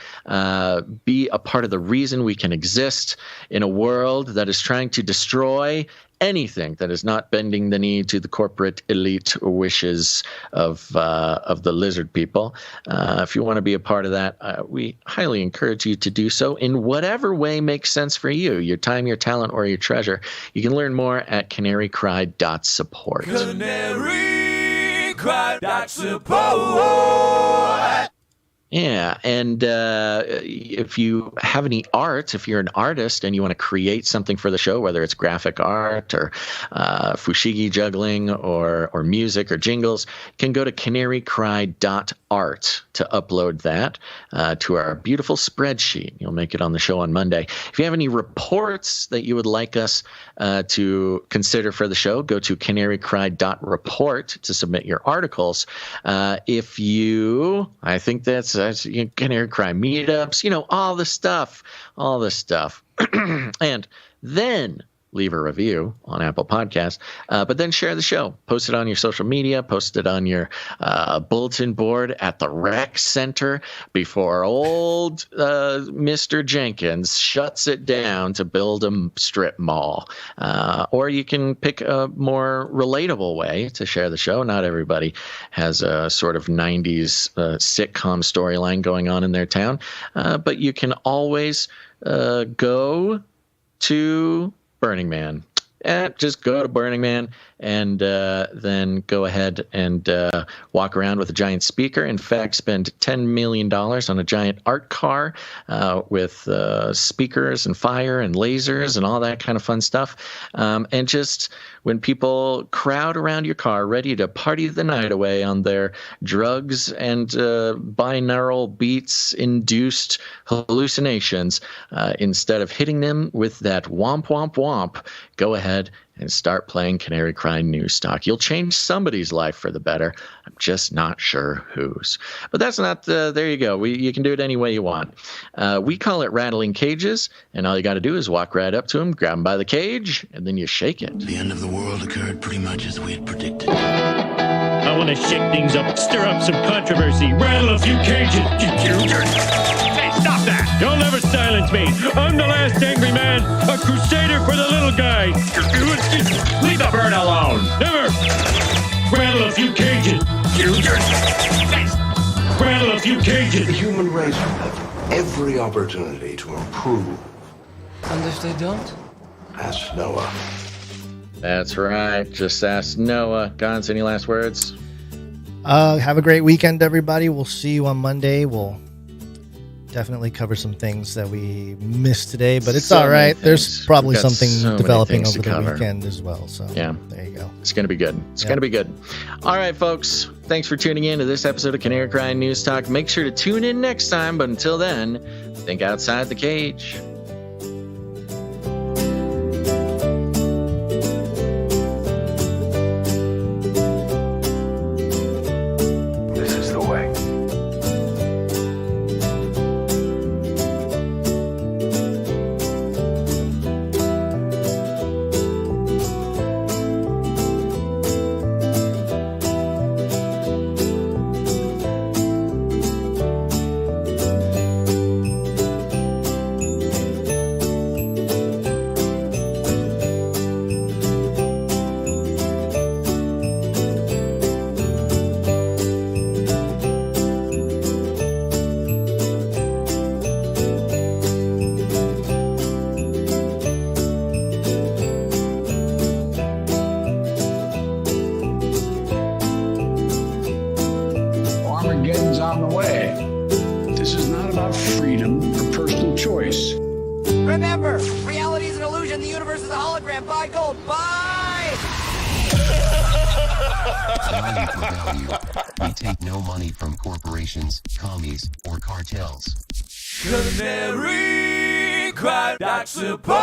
be a part of the reason we can exist in a world that is trying to destroy anything that is not bending the knee to the corporate elite wishes of the lizard people. If you want to be a part of that, we highly encourage you to do so in whatever way makes sense for you, your time, your talent, or your treasure. You can learn more at canarycry.support. Canary! Support. Yeah, and if you have any art, if you're an artist and you want to create something for the show, whether it's graphic art or fushigi juggling or music or jingles, you can go to canarycry.art to upload that to our beautiful spreadsheet. You'll make it on the show on Monday. If you have any reports that you would like us to consider for the show, go to canarycry.report to submit your articles. I think that's Canary Cry meetups, all the stuff. And then leave a review on Apple Podcasts, but then share the show. Post it on your social media, post it on your bulletin board at the rec center before old Mr. Jenkins shuts it down to build a strip mall. Or you can pick a more relatable way to share the show. Not everybody has a sort of 90s sitcom storyline going on in their town, but you can always go to Burning Man. Just go to Burning Man and then go ahead and walk around with a giant speaker. In fact, spend $10 million on a giant art car with speakers and fire and lasers and all that kind of fun stuff. And just when people crowd around your car ready to party the night away on their drugs and binaural beats induced hallucinations, instead of hitting them with that womp womp womp, go ahead and start playing Canary Cry News Stock. You'll change somebody's life for the better. I'm just not sure whose. But that's not there you go. You can do it any way you want. We call it rattling cages, and all you got to do is walk right up to them, grab them by the cage, and then you shake it. The end of the world occurred pretty much as we had predicted. I want to shake things up, stir up some controversy, rattle a few cages. Hey, stop that! You'll never silence me. I'm the last angry man, a crusader for the little guy. Leave the bird alone. Never. Rattle a few cages. Rattle a few cages. The human race will have every opportunity to improve. And if they don't? Ask Noah. That's right. Just ask Noah. Gons, any last words? Have a great weekend, everybody. We'll see you on Monday. We'll definitely cover some things that we missed today, but it's all right. There's probably something developing over the weekend as well. So yeah, there you go. It's going to be good. It's going to be good. All right, folks. Thanks for tuning in to this episode of Canary Cry News Talk. Make sure to tune in next time, but until then, think outside the cage. Remember, reality is an illusion. The universe is a hologram. Buy gold. Buy! Value for value. We take no money from corporations, commies, or cartels. Canary cry, support.